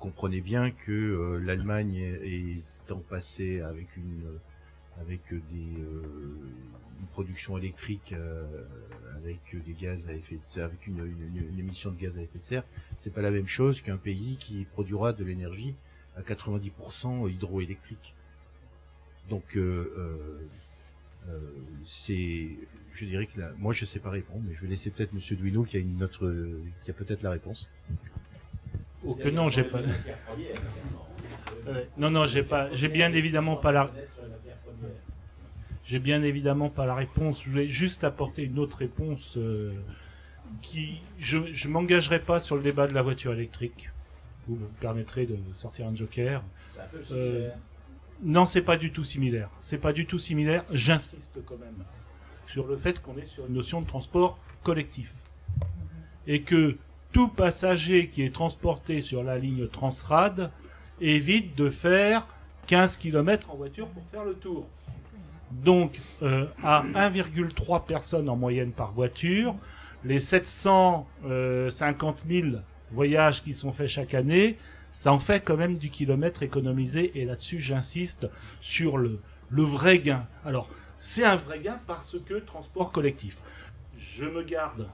comprenez bien que l'Allemagne est en passé avec une production électrique avec des gaz à effet de serre, avec une émission de gaz à effet de serre. C'est pas la même chose qu'un pays qui produira de l'énergie à 90% hydroélectrique. Donc je dirais que moi je sais pas répondre, mais je vais laisser peut-être Monsieur Duino qui a peut-être la réponse. Oh que non, j'ai pas. Non, j'ai bien évidemment pas la. J'ai bien évidemment pas la réponse. Je voulais juste apporter une autre réponse je m'engagerai pas sur le débat de la voiture électrique. Vous me permettrez de sortir un joker. Non, c'est pas du tout similaire. C'est pas du tout similaire. J'insiste quand même sur le fait qu'on est sur une notion de transport collectif et que tout passager qui est transporté sur la ligne Transrad évite de faire 15 km en voiture pour faire le tour. Donc, à 1,3 personnes en moyenne par voiture, les 750 000 voyages qui sont faits chaque année, ça en fait quand même du kilomètre économisé. Et là-dessus, j'insiste sur le vrai gain. Alors, c'est un vrai gain parce que transport collectif. Je me garde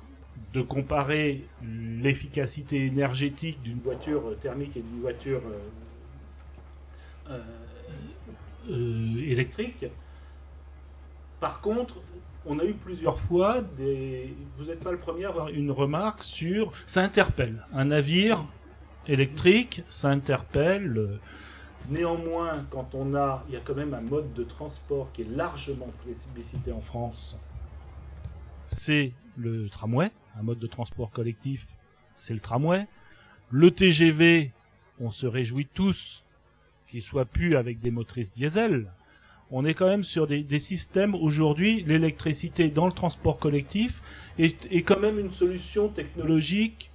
de comparer l'efficacité énergétique d'une voiture thermique et d'une voiture électrique. Par contre, on a eu plusieurs fois vous n'êtes pas le premier à avoir une remarque sur... Ça interpelle. Un navire électrique, ça interpelle. Néanmoins, quand il y a quand même un mode de transport qui est largement plébiscité en France, c'est le tramway. Un mode de transport collectif, c'est le tramway. Le TGV, on se réjouit tous qu'il soit plus avec des motrices diesel. On est quand même sur des systèmes aujourd'hui. L'électricité dans le transport collectif est quand même une solution technologique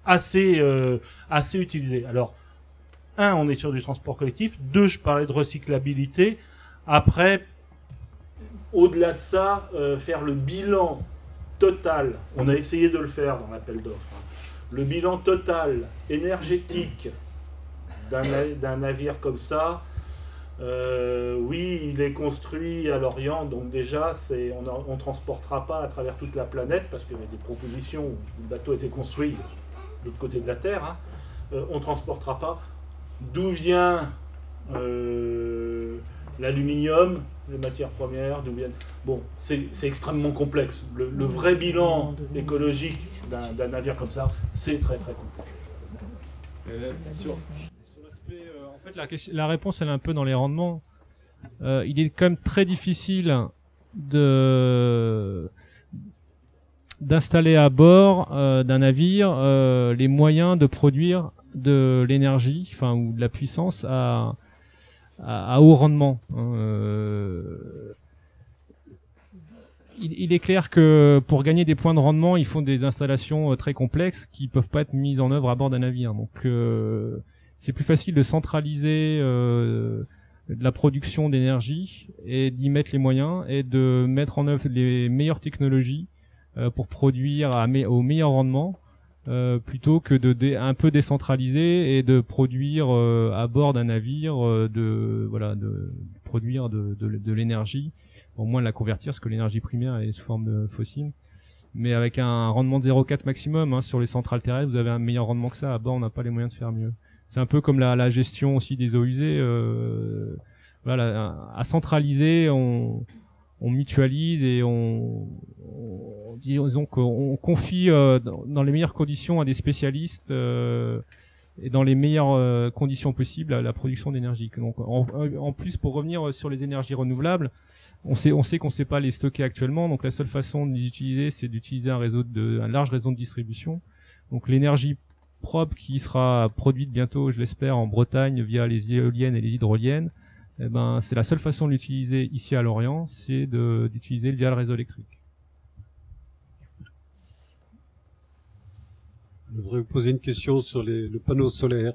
assez utilisée. Alors, on est sur du transport collectif. 2, je parlais de recyclabilité. Après, au-delà de ça, faire le bilan total. On a essayé de le faire dans l'appel d'offres. Le bilan total énergétique d'un navire comme ça. Oui, il est construit à Lorient, donc déjà, on ne transportera pas à travers toute la planète, parce qu'il y a des propositions où le bateau a été construit de l'autre côté de la Terre. Hein. On ne transportera pas. D'où vient l'aluminium, les matières premières, d'où viennent... Bon, c'est extrêmement complexe. Le vrai bilan écologique d'un navire comme ça, c'est très très complexe. En fait, la réponse, elle est un peu dans les rendements. Il est quand même très difficile d'installer à bord d'un navire les moyens de produire de l'énergie, ou de la puissance à haut rendement. Il est clair que pour gagner des points de rendement, il faut des installations très complexes qui peuvent pas être mises en œuvre à bord d'un navire. Donc c'est plus facile de centraliser la production d'énergie et d'y mettre les moyens et de mettre en œuvre les meilleures technologies pour produire au meilleur rendement plutôt que de un peu décentraliser et de produire à bord d'un navire, de produire de l'énergie, au moins de la convertir, parce que l'énergie primaire est sous forme de fossile, mais avec un rendement de 0,4 maximum. Hein, sur les centrales terrestres, vous avez un meilleur rendement que ça. À bord, on n'a pas les moyens de faire mieux. C'est un peu comme la gestion aussi des eaux usées. À centraliser, on mutualise et disons qu'on confie dans les meilleures conditions à des spécialistes et dans les meilleures conditions possibles à la production d'énergie. Donc, en plus, pour revenir sur les énergies renouvelables, on sait qu'on sait pas les stocker actuellement. Donc, la seule façon de les utiliser, c'est d'utiliser un large réseau de distribution. Donc, l'énergie propre qui sera produite bientôt, je l'espère, en Bretagne via les éoliennes et les hydroliennes, c'est la seule façon de l'utiliser ici à Lorient, c'est d'utiliser via le réseau électrique. Je voudrais vous poser une question sur le panneau solaire.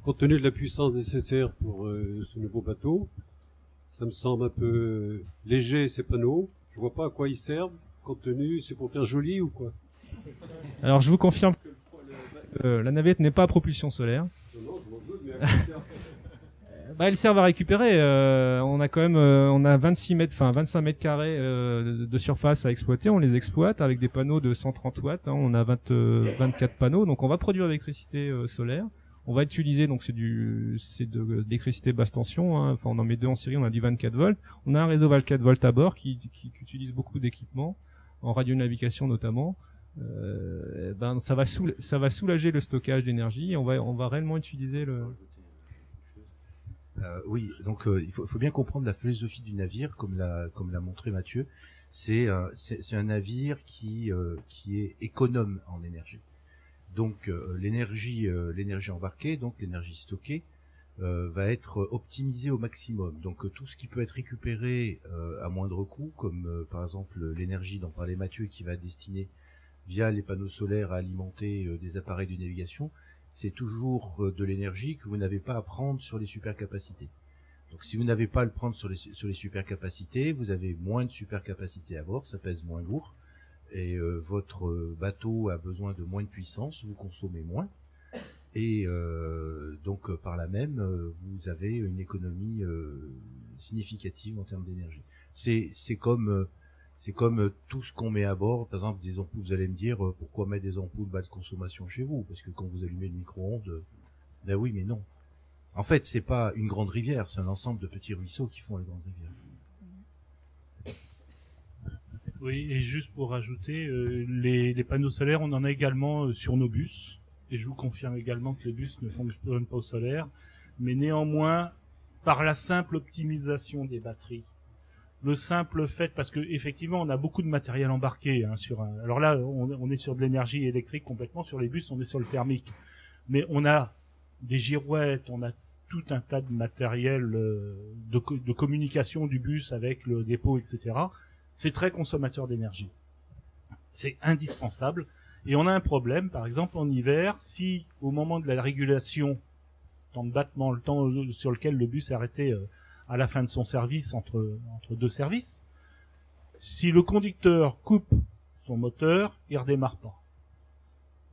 Compte tenu de la puissance nécessaire pour ce nouveau bateau, ça me semble un peu léger ces panneaux. Je vois pas à quoi ils servent. Compte tenu, c'est pour faire joli ou quoi? Alors je vous confirme que la navette n'est pas à propulsion solaire. Non, je m'en doute, mais Elles servent à récupérer. On a quand même, on a 25 mètres carrés de surface à exploiter. On les exploite avec des panneaux de 130 watts. Hein. On a 24 panneaux, donc on va produire de l'électricité solaire. On va utiliser, donc c'est de l'électricité basse tension. Hein. Enfin, on en met 2 en série. On a du 24 volts. On a un réseau 24 volts à bord qui utilise beaucoup d'équipements en radionavigation notamment. Ça va soulager le stockage d'énergie. Et on va réellement utiliser le oui, donc il faut bien comprendre la philosophie du navire, comme l'a montré Mathieu. C'est un navire qui est économe en énergie. Donc l'énergie embarquée, donc l'énergie stockée, va être optimisée au maximum. Donc tout ce qui peut être récupéré à moindre coût, comme par exemple l'énergie dont parlait Mathieu, qui va destiner via les panneaux solaires à alimenter des appareils de navigation, c'est toujours de l'énergie que vous n'avez pas à prendre sur les supercapacités. Donc si vous n'avez pas à le prendre sur les supercapacités, vous avez moins de supercapacités à bord, ça pèse moins lourd, et votre bateau a besoin de moins de puissance, vous consommez moins, et donc par là même, vous avez une économie significative en termes d'énergie. C'est comme tout ce qu'on met à bord. Par exemple, des ampoules, vous allez me dire, pourquoi mettre des ampoules basse consommation chez vous? Parce que quand vous allumez le micro-ondes, ben oui, mais non. En fait, c'est pas une grande rivière, c'est un ensemble de petits ruisseaux qui font les grandes rivières. Oui, et juste pour rajouter, les panneaux solaires, on en a également sur nos bus. Et je vous confirme également que les bus ne fonctionnent pas au solaire. Mais néanmoins, par la simple optimisation des batteries, le simple fait, parce que effectivement on a beaucoup de matériel embarqué alors là on est sur de l'énergie électrique complètement, sur les bus on est sur le thermique, mais on a des girouettes, on a tout un tas de matériel de communication du bus avec le dépôt, etc. C'est très consommateur d'énergie, c'est indispensable, et on a un problème, par exemple en hiver, si au moment de la régulation, temps de battement, le temps sur lequel le bus est arrêté à la fin de son service, entre 2 services, si le conducteur coupe son moteur, il redémarre pas.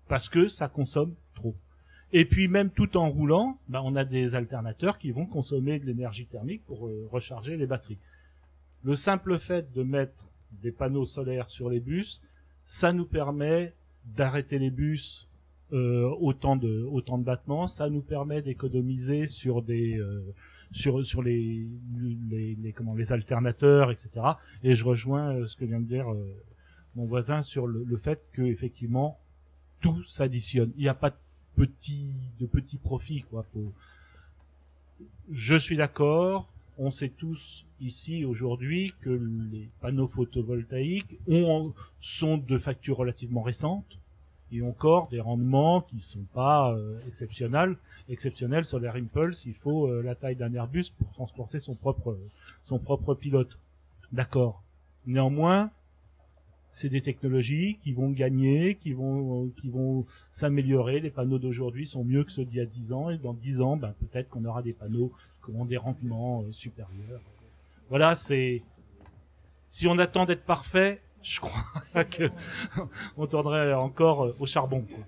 Parce que ça consomme trop. Et puis même tout en roulant, on a des alternateurs qui vont consommer de l'énergie thermique pour recharger les batteries. Le simple fait de mettre des panneaux solaires sur les bus, ça nous permet d'arrêter les bus autant de battements, ça nous permet d'économiser sur sur les alternateurs, etc. Et je rejoins ce que vient de dire mon voisin sur le fait que effectivement tout s'additionne. Il n'y a pas de petits profits, quoi. Je suis d'accord. On sait tous ici aujourd'hui que les panneaux photovoltaïques sont de facture relativement récente et encore des rendements qui sont pas exceptionnels sur l'Air Impulse. Il faut la taille d'un Airbus pour transporter son propre pilote. D'accord. Néanmoins, c'est des technologies qui vont gagner, qui vont s'améliorer. Les panneaux d'aujourd'hui sont mieux que ceux d'il y a 10 ans, et dans 10 ans, peut-être qu'on aura des panneaux qui auront des rendements supérieurs. Voilà, si on attend d'être parfait, je crois qu'on tournerait encore au charbon, quoi.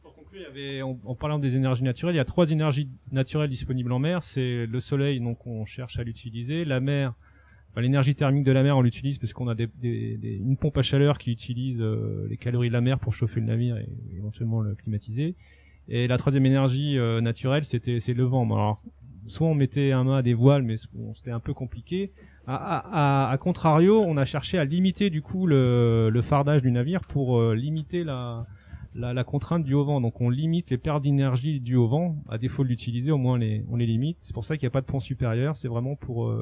Pour conclure, en parlant des énergies naturelles, il y a 3 énergies naturelles disponibles en mer. C'est le soleil, donc on cherche à l'utiliser. La mer, l'énergie thermique de la mer, on l'utilise parce qu'on a une pompe à chaleur qui utilise les calories de la mer pour chauffer le navire et éventuellement le climatiser. Et la 3e énergie naturelle, c'est le vent. Bon, alors, soit on mettait un mât à des voiles, mais c'était un peu compliqué. À contrario, on a cherché à limiter du coup le fardage du navire pour limiter la contrainte due au vent. Donc on limite les pertes d'énergie dues au vent. À défaut de l'utiliser, au moins on les limite. C'est pour ça qu'il n'y a pas de pont supérieur. C'est vraiment pour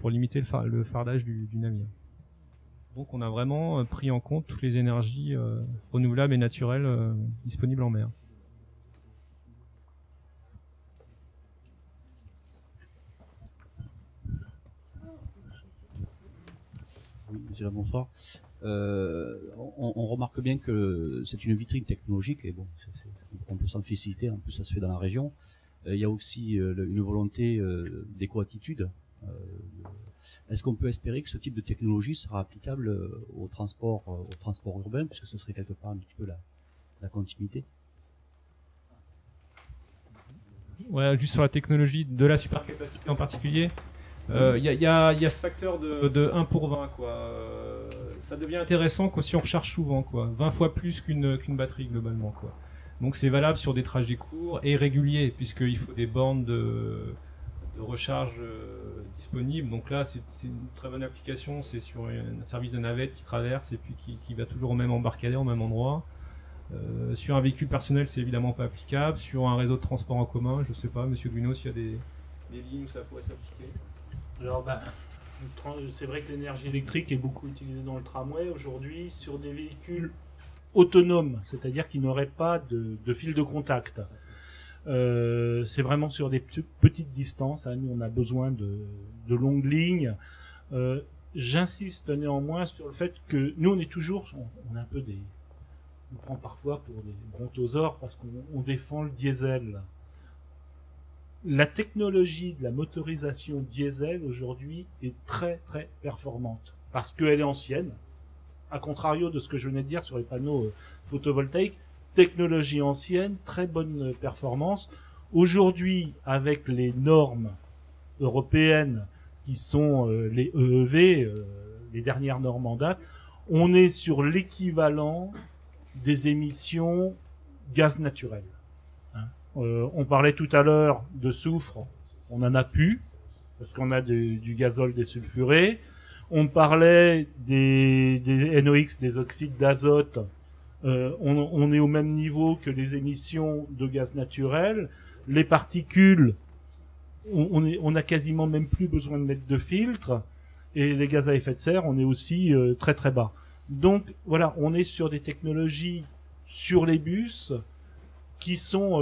limiter le fardage du navire. Donc on a vraiment pris en compte toutes les énergies renouvelables et naturelles disponibles en mer. Oui, monsieur là, bonsoir. On remarque bien que c'est une vitrine technologique et bon, on peut s'en féliciter. En plus, ça se fait dans la région. Il y a aussi une volonté d'éco-attitude. Est-ce qu'on peut espérer que ce type de technologie sera applicable au transport urbain, puisque ce serait quelque part un petit peu la continuité? Ouais, juste sur la technologie de la supercapacité en particulier. Il y a ce facteur de 1 pour 20, quoi. Ça devient intéressant si on recharge souvent, quoi. 20 fois plus qu'une batterie, globalement, quoi. Donc c'est valable sur des trajets courts et réguliers, puisqu'il faut des bornes de recharge disponibles. Donc là, c'est une très bonne application. C'est sur un service de navette qui traverse et puis qui va toujours au même embarcadère, au même endroit. Sur un véhicule personnel, c'est évidemment pas applicable. Sur un réseau de transport en commun, je sais pas, monsieur Duino, s'il y a des lignes où ça pourrait s'appliquer. Alors, c'est vrai que l'énergie électrique est beaucoup utilisée dans le tramway aujourd'hui sur des véhicules autonomes, c'est-à-dire qui n'auraient pas de fil de contact. C'est vraiment sur des petites distances. Hein. Nous, on a besoin de longues lignes. J'insiste néanmoins sur le fait que nous, on est toujours, on a un peu on prend parfois pour des brontosaures parce qu'on défend le diesel. La technologie de la motorisation diesel aujourd'hui est très très performante parce qu'elle est ancienne, à contrario de ce que je venais de dire sur les panneaux photovoltaïques. Technologie ancienne, très bonne performance. Aujourd'hui, avec les normes européennes qui sont les EEV, les dernières normes en date, on est sur l'équivalent des émissions gaz naturel. On parlait tout à l'heure de soufre, on n'en a plus, parce qu'on a du gazole désulfuré. On parlait des NOx, des oxydes d'azote. On est au même niveau que les émissions de gaz naturel. Les particules, on a quasiment même plus besoin de mettre de filtre. Et les gaz à effet de serre, on est aussi très très bas. Donc voilà, on est sur des technologies sur les bus qui sont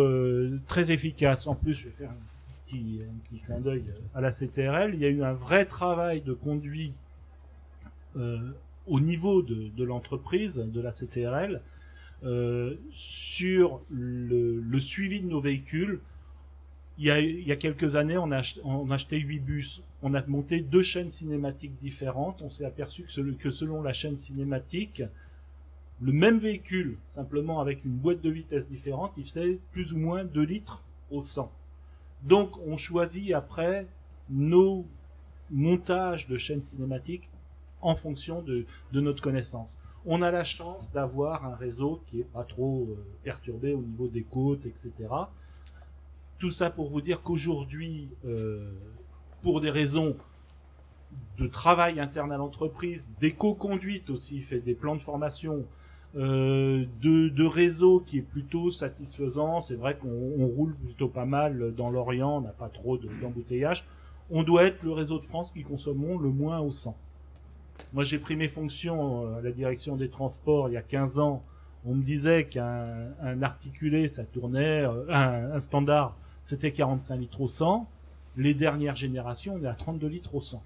très efficaces. En plus, je vais faire un petit clin d'œil à la CTRL. Il y a eu un vrai travail de conduit au niveau de l'entreprise, de la CTRL, sur le suivi de nos véhicules. Il y a quelques années, on a acheté 8 bus. On a monté 2 chaînes cinématiques différentes. On s'est aperçu que selon la chaîne cinématique, le même véhicule, simplement avec une boîte de vitesse différente, il faisait plus ou moins 2 litres au 100. Donc on choisit après nos montages de chaînes cinématiques en fonction de notre connaissance. On a la chance d'avoir un réseau qui est pas trop perturbé au niveau des côtes, etc. Tout ça pour vous dire qu'aujourd'hui, pour des raisons de travail interne à l'entreprise, d'éco-conduite aussi, fait des plans de formation, de réseau qui est plutôt satisfaisant. C'est vrai qu'on roule plutôt pas mal dans l'Orient, on n'a pas trop d'embouteillage. On doit être le réseau de France qui consommons le moins au 100. Moi, j'ai pris mes fonctions à la direction des transports il y a 15 ans. On me disait qu'un articulé, ça tournait, un standard, c'était 45 litres au 100. Les dernières générations, on est à 32 litres au 100.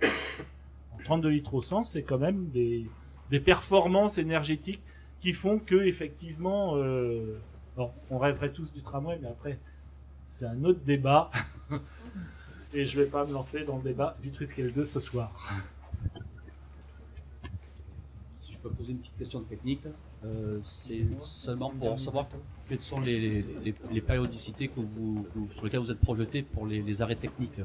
32 litres au 100, c'est quand même des performances énergétiques qui font que, effectivement, bon, on rêverait tous du tramway, mais après, c'est un autre débat. Et je vais pas me lancer dans le débat du Triskel 2 ce soir. peux poser une petite question technique. C'est seulement pour savoir quelles sont les périodicités sur lesquelles vous êtes projeté pour les arrêts techniques.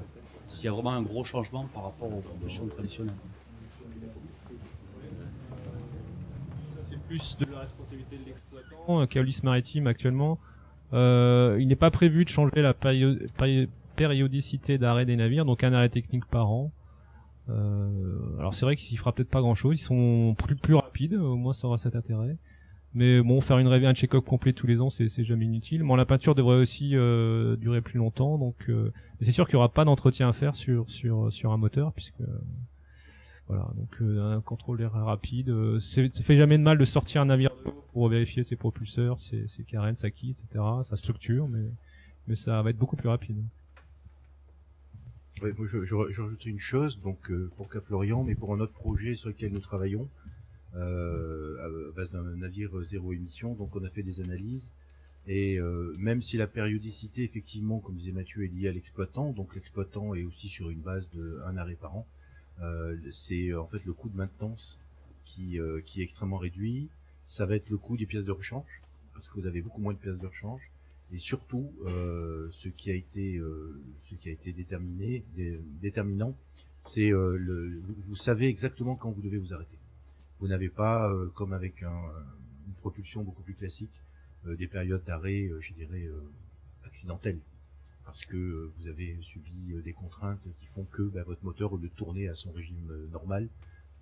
S'il y a vraiment un gros changement par rapport aux propulsions traditionnelles. C'est plus de la responsabilité de l'exploitant qu'Aulus Maritime actuellement. Il n'est pas prévu de changer la périodicité d'arrêt des navires, donc un arrêt technique par an. Alors c'est vrai qu'il s'y fera peut-être pas grand-chose, ils sont plus rapides, au moins ça aura cet intérêt. Mais bon, faire un check-up complet tous les ans, c'est jamais inutile. Bon, la peinture devrait aussi durer plus longtemps, donc c'est sûr qu'il y aura pas d'entretien à faire sur un moteur, puisque voilà, donc un contrôle d'air rapide. Ça fait jamais de mal de sortir un navire pour vérifier ses propulseurs, ses carènes, sa quille, etc. Sa structure, mais ça va être beaucoup plus rapide. Ouais, moi je rajoute une chose, donc pour Cap-Lorient, mais pour un autre projet sur lequel nous travaillons, à base d'un navire zéro émission, donc on a fait des analyses, et même si la périodicité, effectivement, comme disait Mathieu, est liée à l'exploitant, donc l'exploitant est aussi sur une base de un arrêt par an, c'est en fait le coût de maintenance qui est extrêmement réduit. Ça va être le coût des pièces de rechange, parce que vous avez beaucoup moins de pièces de rechange. Et surtout, ce qui a été déterminant, c'est vous savez exactement quand vous devez vous arrêter. Vous n'avez pas, comme avec une propulsion beaucoup plus classique, des périodes d'arrêt, je dirais, accidentelles, parce que vous avez subi des contraintes qui font que votre moteur, au lieu de tourner à son régime normal,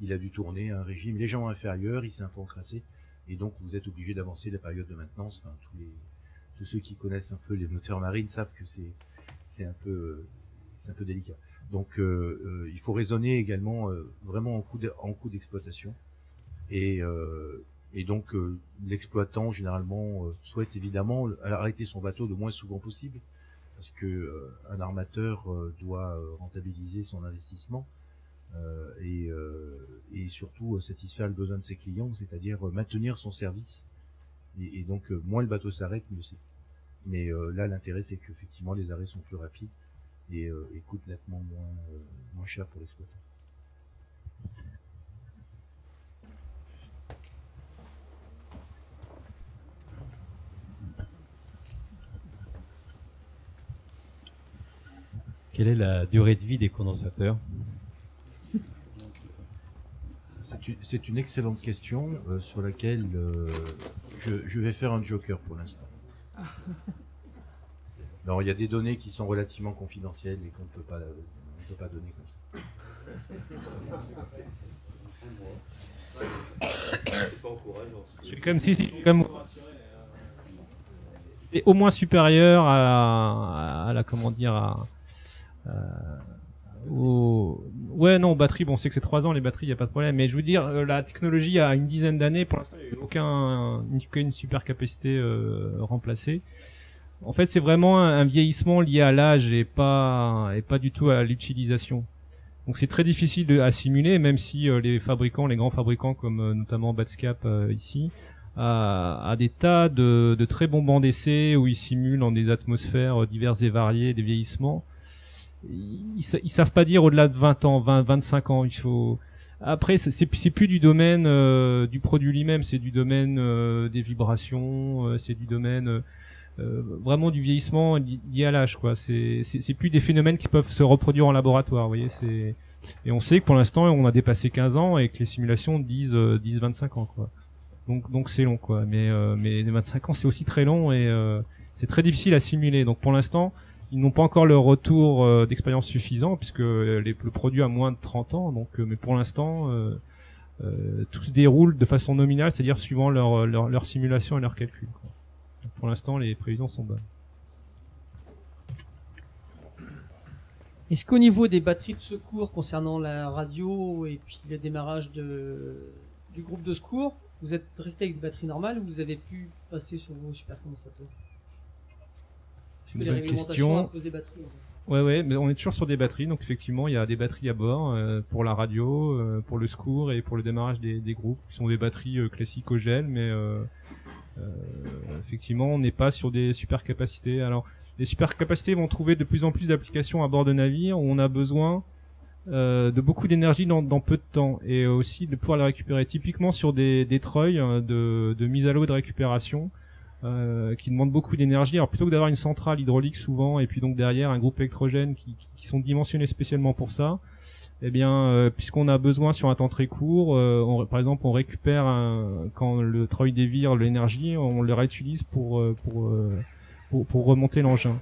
il a dû tourner à un régime légèrement inférieur, il s'est un peu encrassé, et donc vous êtes obligé d'avancer la période de maintenance. Enfin, tous ceux qui connaissent un peu les moteurs marines savent que c'est un peu délicat. Donc il faut raisonner également vraiment en coût d'exploitation, et donc l'exploitant généralement souhaite évidemment arrêter son bateau le moins souvent possible, parce que un armateur doit rentabiliser son investissement et surtout satisfaire le besoin de ses clients, c'est-à-dire maintenir son service. Et donc, moins le bateau s'arrête, mieux c'est. Mais là, l'intérêt, c'est qu'effectivement, les arrêts sont plus rapides et coûtent nettement moins cher pour l'exploitant. Quelle est la durée de vie des condensateurs? C'est une excellente question sur laquelle je vais faire un joker pour l'instant. Non, il y a des données qui sont relativement confidentielles et qu'on ne peut pas donner comme ça. C'est au moins supérieur à la comment dire ouais, non, batterie, bon, on sait que c'est 3 ans, les batteries, il n'y a pas de problème, mais je veux dire, la technologie a une dizaine d'années, pour l'instant, il n'y a aucune super capacité remplacée. En fait, c'est vraiment un vieillissement lié à l'âge et pas du tout à l'utilisation. Donc c'est très difficile à simuler, même si les grands fabricants comme notamment Batscap ici, a des tas de très bons bancs d'essai où ils simulent dans des atmosphères diverses et variées des vieillissements. Ils savent pas dire au-delà de 20 ans, 25 ans. Après, c'est plus du domaine du produit lui-même, c'est du domaine des vibrations, c'est du domaine vraiment du vieillissement lié à l'âge, quoi. C'est plus des phénomènes qui peuvent se reproduire en laboratoire, vous voyez. Et on sait que pour l'instant, on a dépassé 15 ans et que les simulations disent 25 ans, quoi. Donc c'est long, quoi. Mais 25 ans, c'est aussi très long et c'est très difficile à simuler. Donc pour l'instant, ils n'ont pas encore le retour d'expérience suffisant puisque le produit a moins de 30 ans. Donc, mais pour l'instant, tout se déroule de façon nominale, c'est-à-dire suivant leur simulation et leurs calculs, quoi. Donc, pour l'instant, les prévisions sont bonnes. Est-ce qu'au niveau des batteries de secours concernant la radio et puis le démarrage du groupe de secours, vous êtes resté avec des batteries normales ou vous avez pu passer sur vos supercondensateurs? C'est une bonne question. Ouais, mais on est toujours sur des batteries, donc effectivement, il y a des batteries à bord pour la radio, pour le secours et pour le démarrage des groupes, qui sont des batteries classiques au gel, mais effectivement, on n'est pas sur des supercapacités. Alors, les supercapacités vont trouver de plus en plus d'applications à bord de navires où on a besoin de beaucoup d'énergie dans peu de temps, et aussi de pouvoir la récupérer. Typiquement sur des treuils de mise à l'eau et de récupération, qui demandent beaucoup d'énergie. Alors plutôt que d'avoir une centrale hydraulique souvent, et puis donc derrière un groupe électrogène qui sont dimensionnés spécialement pour ça, eh bien, puisqu'on a besoin sur un temps très court, par exemple, on récupère quand le treuil dévire l'énergie, on le réutilise pour remonter l'engin.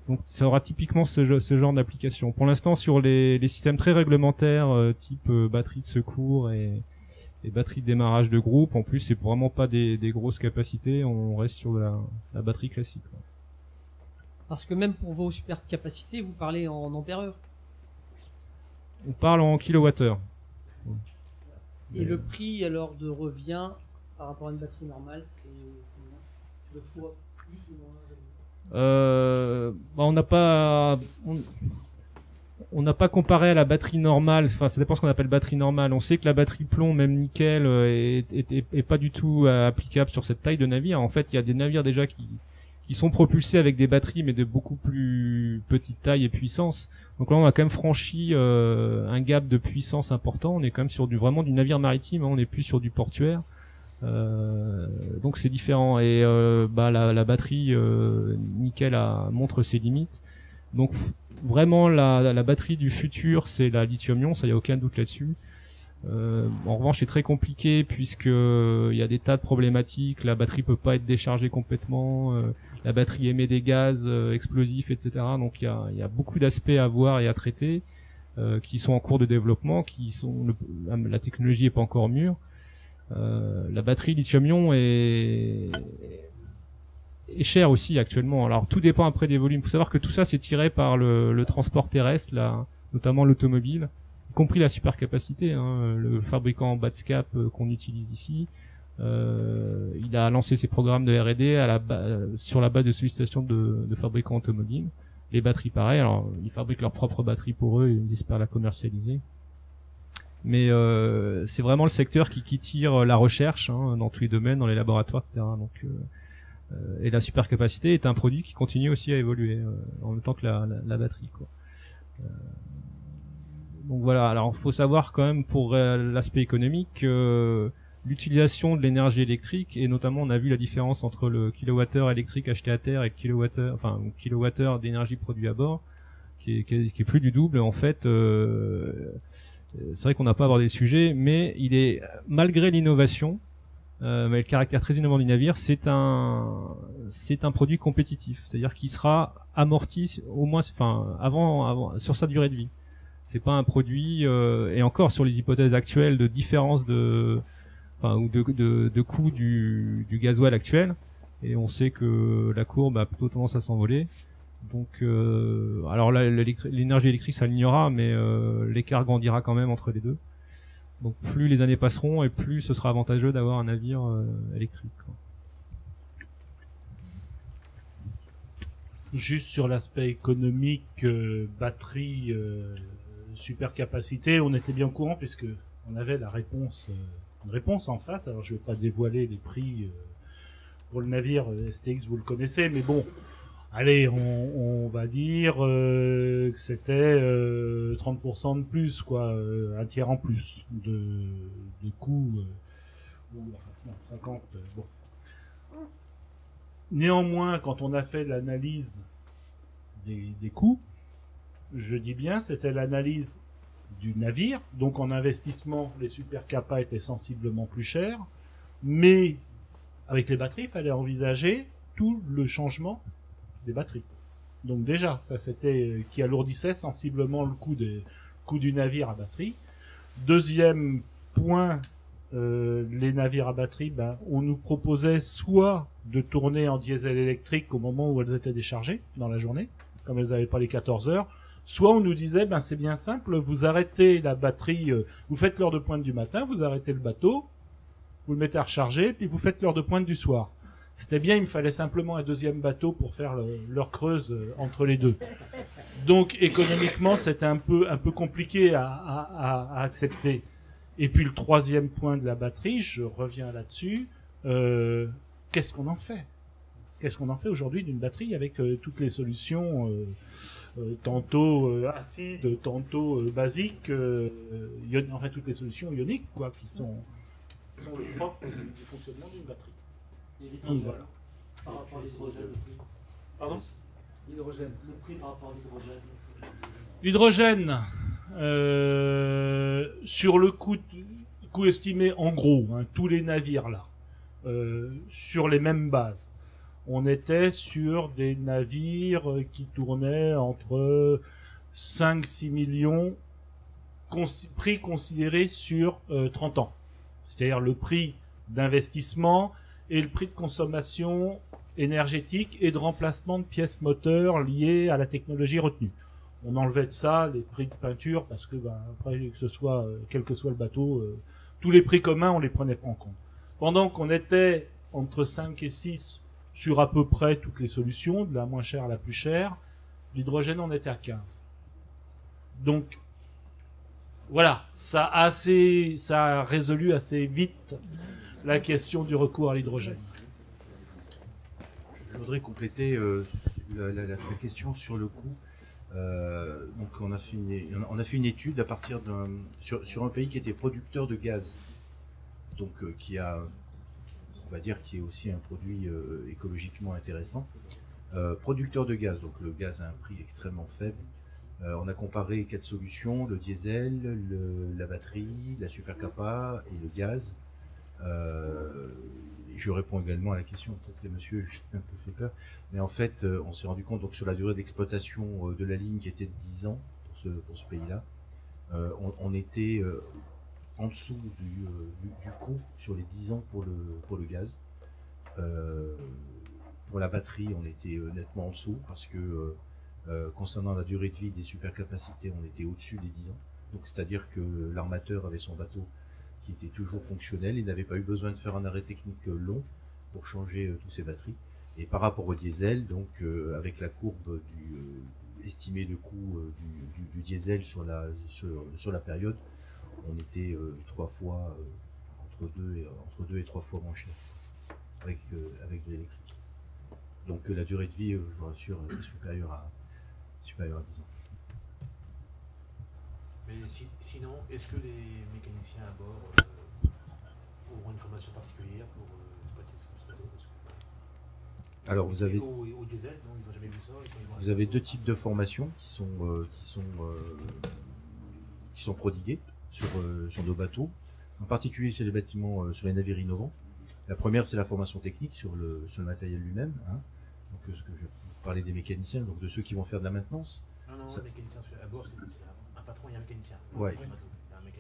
Donc, ça aura typiquement ce genre d'application. Pour l'instant, sur les systèmes très réglementaires, type batterie de secours et batterie de démarrage de groupe, en plus, c'est vraiment pas des grosses capacités. On reste sur la batterie classique. Parce que même pour vos super capacités, vous parlez en ampère-heure. On parle en kilowattheure. Et le prix alors de revient par rapport à une batterie normale, c'est deux fois plus ou moins? On n'a pas comparé à la batterie normale. Enfin, ça dépend ce qu'on appelle batterie normale. On sait que la batterie plomb, même nickel, est pas du tout applicable sur cette taille de navire. En fait, il y a des navires déjà qui sont propulsés avec des batteries, mais de beaucoup plus petite taille et puissance. Donc là, on a quand même franchi un gap de puissance important. On est quand même sur vraiment du navire maritime. On n'est plus sur du portuaire. Donc c'est différent. Et la batterie nickel montre ses limites. Donc vraiment la batterie du futur, c'est la lithium-ion. Ça, y a aucun doute là-dessus. En revanche, c'est très compliqué puisque il y a des tas de problématiques. La batterie peut pas être déchargée complètement. La batterie émet des gaz explosifs, etc. Donc il y a beaucoup d'aspects à voir et à traiter qui sont en cours de développement. La technologie est pas encore mûre. La batterie lithium-ion est chère aussi actuellement. Alors tout dépend après des volumes. Il faut savoir que tout ça c'est tiré par le transport terrestre, notamment l'automobile, y compris la supercapacité. Le fabricant Batescap qu'on utilise ici, il a lancé ses programmes de R&D sur la base de sollicitations de fabricants automobiles. Les batteries pareil. Alors ils fabriquent leurs propres batteries pour eux et ils espèrent la commercialiser. Mais c'est vraiment le secteur qui tire la recherche dans tous les domaines, dans les laboratoires, etc. Donc, et la supercapacité est un produit qui continue aussi à évoluer en même temps que la batterie, quoi. Donc voilà. Alors, faut savoir quand même pour l'aspect économique, l'utilisation de l'énergie électrique, et notamment on a vu la différence entre le kilowattheure électrique acheté à terre et kilowattheure d'énergie produite à bord, qui est plus du double en fait. C'est vrai qu'on n'a pas abordé le sujet, mais il est, malgré l'innovation, mais le caractère très innovant du navire, c'est un produit compétitif, c'est-à-dire qu'il sera amorti au moins, avant sur sa durée de vie. C'est pas un produit, et encore sur les hypothèses actuelles de différence de coût du gasoil actuel, et on sait que la courbe a plutôt tendance à s'envoler. Donc, alors là, l'énergie électrique s'alignera, mais l'écart grandira quand même entre les deux. Donc, plus les années passeront et plus ce sera avantageux d'avoir un navire électrique, quoi. Juste sur l'aspect économique, batterie, supercapacité, on était bien au courant puisque on avait une réponse en face. Alors, je vais pas dévoiler les prix pour le navire STX, vous le connaissez, mais bon. Allez, on va dire que c'était 30% de plus, quoi, un tiers en plus de coûts, ou enfin, 50. Bon. Néanmoins, quand on a fait l'analyse des coûts, je dis bien, c'était l'analyse du navire. Donc en investissement, les supercapas étaient sensiblement plus chers, mais avec les batteries, il fallait envisager tout le changement des batteries. Donc déjà, ça c'était qui alourdissait sensiblement le coût du navire à batterie. Deuxième point, les navires à batterie, on nous proposait soit de tourner en diesel électrique au moment où elles étaient déchargées dans la journée, comme elles n'avaient pas les 14 heures, soit on nous disait, c'est bien simple, vous arrêtez la batterie, vous faites l'heure de pointe du matin, vous arrêtez le bateau, vous le mettez à recharger, puis vous faites l'heure de pointe du soir. C'était bien, il me fallait simplement un deuxième bateau pour faire l'heure creuse entre les deux. Donc économiquement, c'était un peu compliqué à accepter. Et puis le troisième point de la batterie, je reviens là-dessus, qu'est-ce qu'on en fait? qu'est-ce qu'on en fait aujourd'hui d'une batterie avec toutes les solutions tantôt acides, tantôt basiques, enfin toutes les solutions ioniques quoi, qui sont le propre du fonctionnement d'une batterie. Donc, voilà. Par rapport à l'hydrogène, le prix. Pardon ? L'hydrogène, le prix par rapport à l'hydrogène. L'hydrogène, sur le coût estimé en gros, hein, tous les navires là, sur les mêmes bases, on était sur des navires qui tournaient entre 5-6 millions, prix considéré sur 30 ans. C'est-à-dire le prix d'investissement et le prix de consommation énergétique et de remplacement de pièces moteurs liées à la technologie retenue. On enlevait de ça les prix de peinture parce que après que ce soit quel que soit le bateau, tous les prix communs on les prenait pas en compte. Pendant qu'on était entre 5 et 6 sur à peu près toutes les solutions, de la moins chère à la plus chère, l'hydrogène on était à 15. Donc voilà, ça a résolu assez vite la question du recours à l'hydrogène. Je voudrais compléter la question sur le coût. Donc on a fait une étude à partir sur un pays qui était producteur de gaz, donc qui a, on va dire, qui est aussi un produit écologiquement intéressant. Producteur de gaz, donc le gaz a un prix extrêmement faible. On a comparé 4 solutions, le diesel, la batterie, la supercapa et le gaz. Je réponds également à la question, peut-être que monsieur j'ai un peu fait peur, mais en fait on s'est rendu compte donc sur la durée d'exploitation de la ligne qui était de 10 ans pour ce pays-là, on était en dessous du coût sur les 10 ans pour le gaz. Pour la batterie on était nettement en dessous parce que concernant la durée de vie des supercapacités on était au-dessus des 10 ans, donc c'est-à-dire que l'armateur avait son bateau qui était toujours fonctionnel, il n'avait pas eu besoin de faire un arrêt technique long pour changer toutes ses batteries. Et par rapport au diesel, donc avec la courbe estimée de coût du diesel sur la période, on était 3 fois entre 2 et 3 fois moins cher avec de l'électrique. Donc la durée de vie, je vous rassure, est supérieure à 10 ans. Mais sinon, est-ce que les mécaniciens à bord auront une formation particulière pour exploiter ce bateau? Alors vous avez au diesel, non, ils n'ont jamais vu ça. Vous avez 2 types de formations qui sont prodiguées sur nos bateaux. En particulier sur les bâtiments, sur les navires innovants. La première, c'est la formation technique sur le matériel lui-même. Hein. Donc ce que je parlais des mécaniciens, donc de ceux qui vont faire de la maintenance. Non, les mécaniciens à bord, c'est un patron et un mécanicien. Ouais.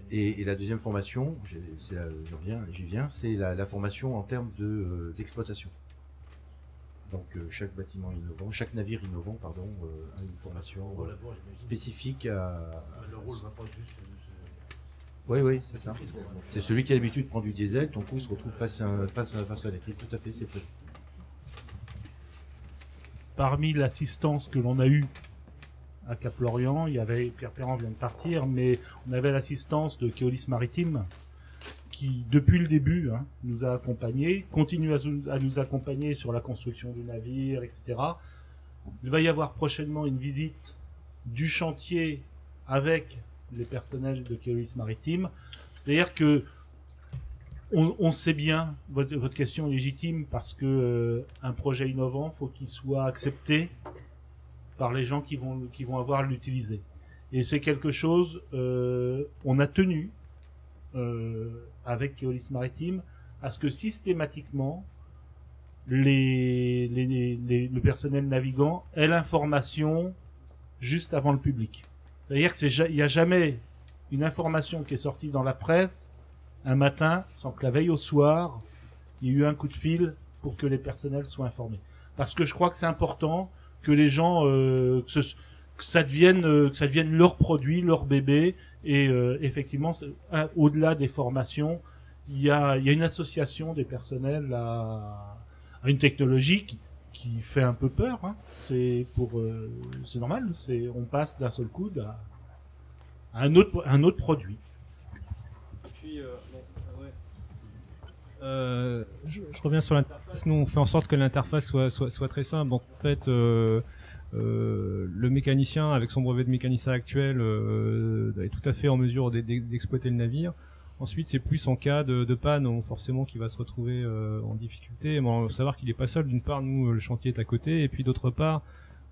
Et la deuxième formation, j'y viens, c'est la formation en termes d'exploitation. Donc chaque bâtiment innovant, chaque navire innovant, pardon, a une formation spécifique à. Le rôle va pas juste. Oui, c'est ça. C'est celui qui a l'habitude de prendre du diesel, ton coup il se retrouve face à l'électrique. Tout à fait, c'est prévu. Parmi l'assistance que l'on a eue à Cap-Lorient, il y avait, Pierre Perrand vient de partir, mais on avait l'assistance de Keolis Maritime, qui, depuis le début, nous a accompagnés, continue à nous accompagner sur la construction du navire, etc. Il va y avoir prochainement une visite du chantier avec les personnels de Keolis Maritime. C'est-à-dire que on sait bien, votre question est légitime, parce que un projet innovant, faut qu'il soit accepté par les gens qui vont avoir à l'utiliser. Et c'est quelque chose, on a tenu avec Keolis Maritime à ce que systématiquement le personnel navigant ait l'information juste avant le public. C'est-à-dire qu'il n'y a jamais une information qui est sortie dans la presse un matin sans que la veille au soir il y ait eu un coup de fil pour que les personnels soient informés. Parce que je crois que c'est important que les gens que ça devienne leur produit, leur bébé, et effectivement au-delà des formations, il y a une association des personnels à une technologie qui fait un peu peur, hein. C'est normal, on passe d'un seul coup à un autre produit. Et puis Je reviens sur l'interface. Nous, on fait en sorte que l'interface soit très simple. Donc, en fait, le mécanicien, avec son brevet de mécanicien actuel, est tout à fait en mesure d'exploiter le navire. Ensuite, c'est plus en cas de panne, forcément, qu'il va se retrouver en difficulté. Bon, il faut savoir qu'il est pas seul. D'une part, nous, le chantier est à côté, et puis d'autre part,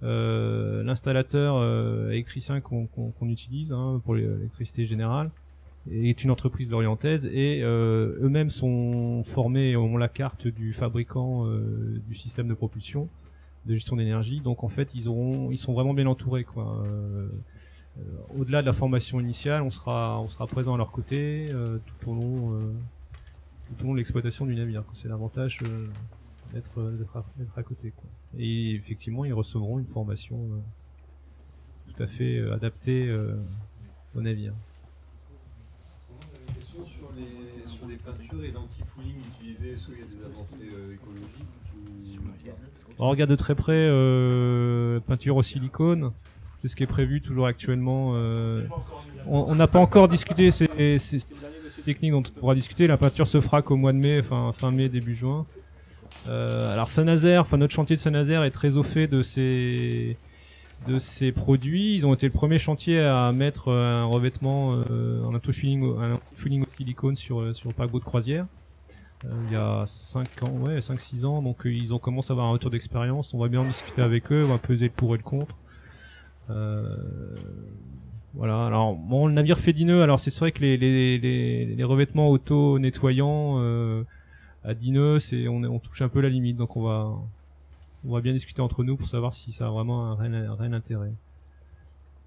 l'installateur électricien qu'on utilise pour l'électricité générale est une entreprise lorientaise, et eux-mêmes sont formés et ont la carte du fabricant du système de propulsion, de gestion d'énergie. Donc en fait, ils sont vraiment bien entourés, quoi. Au-delà de la formation initiale, on sera présent à leur côté tout au long de l'exploitation du navire. C'est l'avantage d'être à côté, quoi. Et effectivement, ils recevront une formation tout à fait adaptée au navire. Une question sur les peintures et l'anti-fouling utilisées. Est-ce qu'il y a des avancées écologiques On regarde de très près peinture au silicone. C'est ce qui est prévu toujours actuellement. On n'a pas encore discuté ces techniques dont on pourra discuter. La peinture se fera qu'au mois de mai, fin mai, début juin. Alors Saint-Nazaire, notre chantier de Saint-Nazaire est très au fait de ces produits. Ils ont été le premier chantier à mettre un revêtement en anti-fouling au silicone sur le paquebot de croisière. Il y a 5-6 ans, donc ils ont commencé à avoir un retour d'expérience. On va bien en discuter avec eux, on va peser le pour et le contre. Voilà. Alors bon, le navire fait dineux. Alors c'est vrai que les revêtements auto-nettoyants à dineux, on touche un peu la limite. Donc on va bien discuter entre nous pour savoir si ça a vraiment un réel intérêt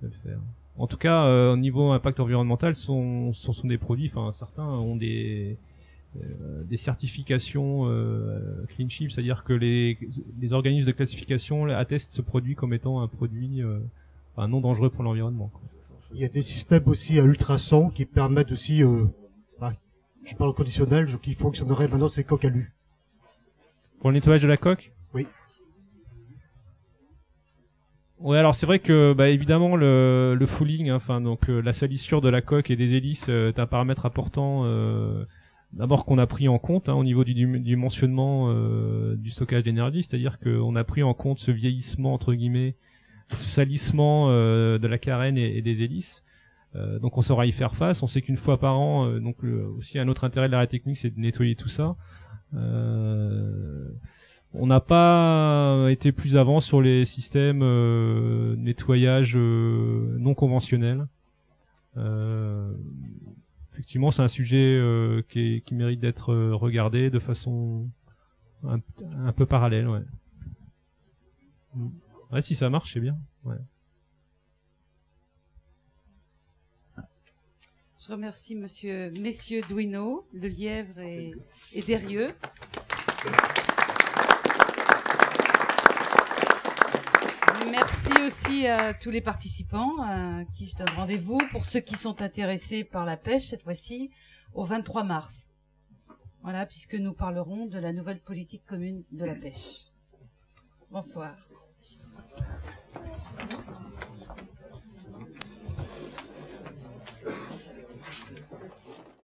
de le faire. En tout cas, au niveau impact environnemental, ce sont des produits. Enfin, certains ont des certifications clean ship, c'est-à-dire que les organismes de classification attestent ce produit comme étant un produit non dangereux pour l'environnement, quoi. Il y a des systèmes aussi à ultrasons qui permettent aussi, je parle au conditionnel, qui fonctionneraient maintenant sur les coques alu. Pour le nettoyage de la coque ? Oui. Ouais, alors c'est vrai que évidemment le fouling, donc la salissure de la coque et des hélices est un paramètre important. D'abord qu'on a pris en compte au niveau du dimensionnement du stockage d'énergie, c'est-à-dire qu'on a pris en compte ce vieillissement entre guillemets, ce salissement de la carène et des hélices. Donc on saura y faire face. On sait qu'une fois par an, aussi un autre intérêt de l'arrêt technique, c'est de nettoyer tout ça. On n'a pas été plus avant sur les systèmes nettoyage non conventionnels. Effectivement, c'est un sujet qui mérite d'être regardé de façon un peu parallèle, ouais. Ouais, si ça marche, c'est bien. Ouais. Je remercie messieurs Dwino, Le Lièvre et Derieux. Merci aussi à tous les participants à qui je donne rendez-vous pour ceux qui sont intéressés par la pêche cette fois-ci au 23 mars. Voilà, puisque nous parlerons de la nouvelle politique commune de la pêche. Bonsoir.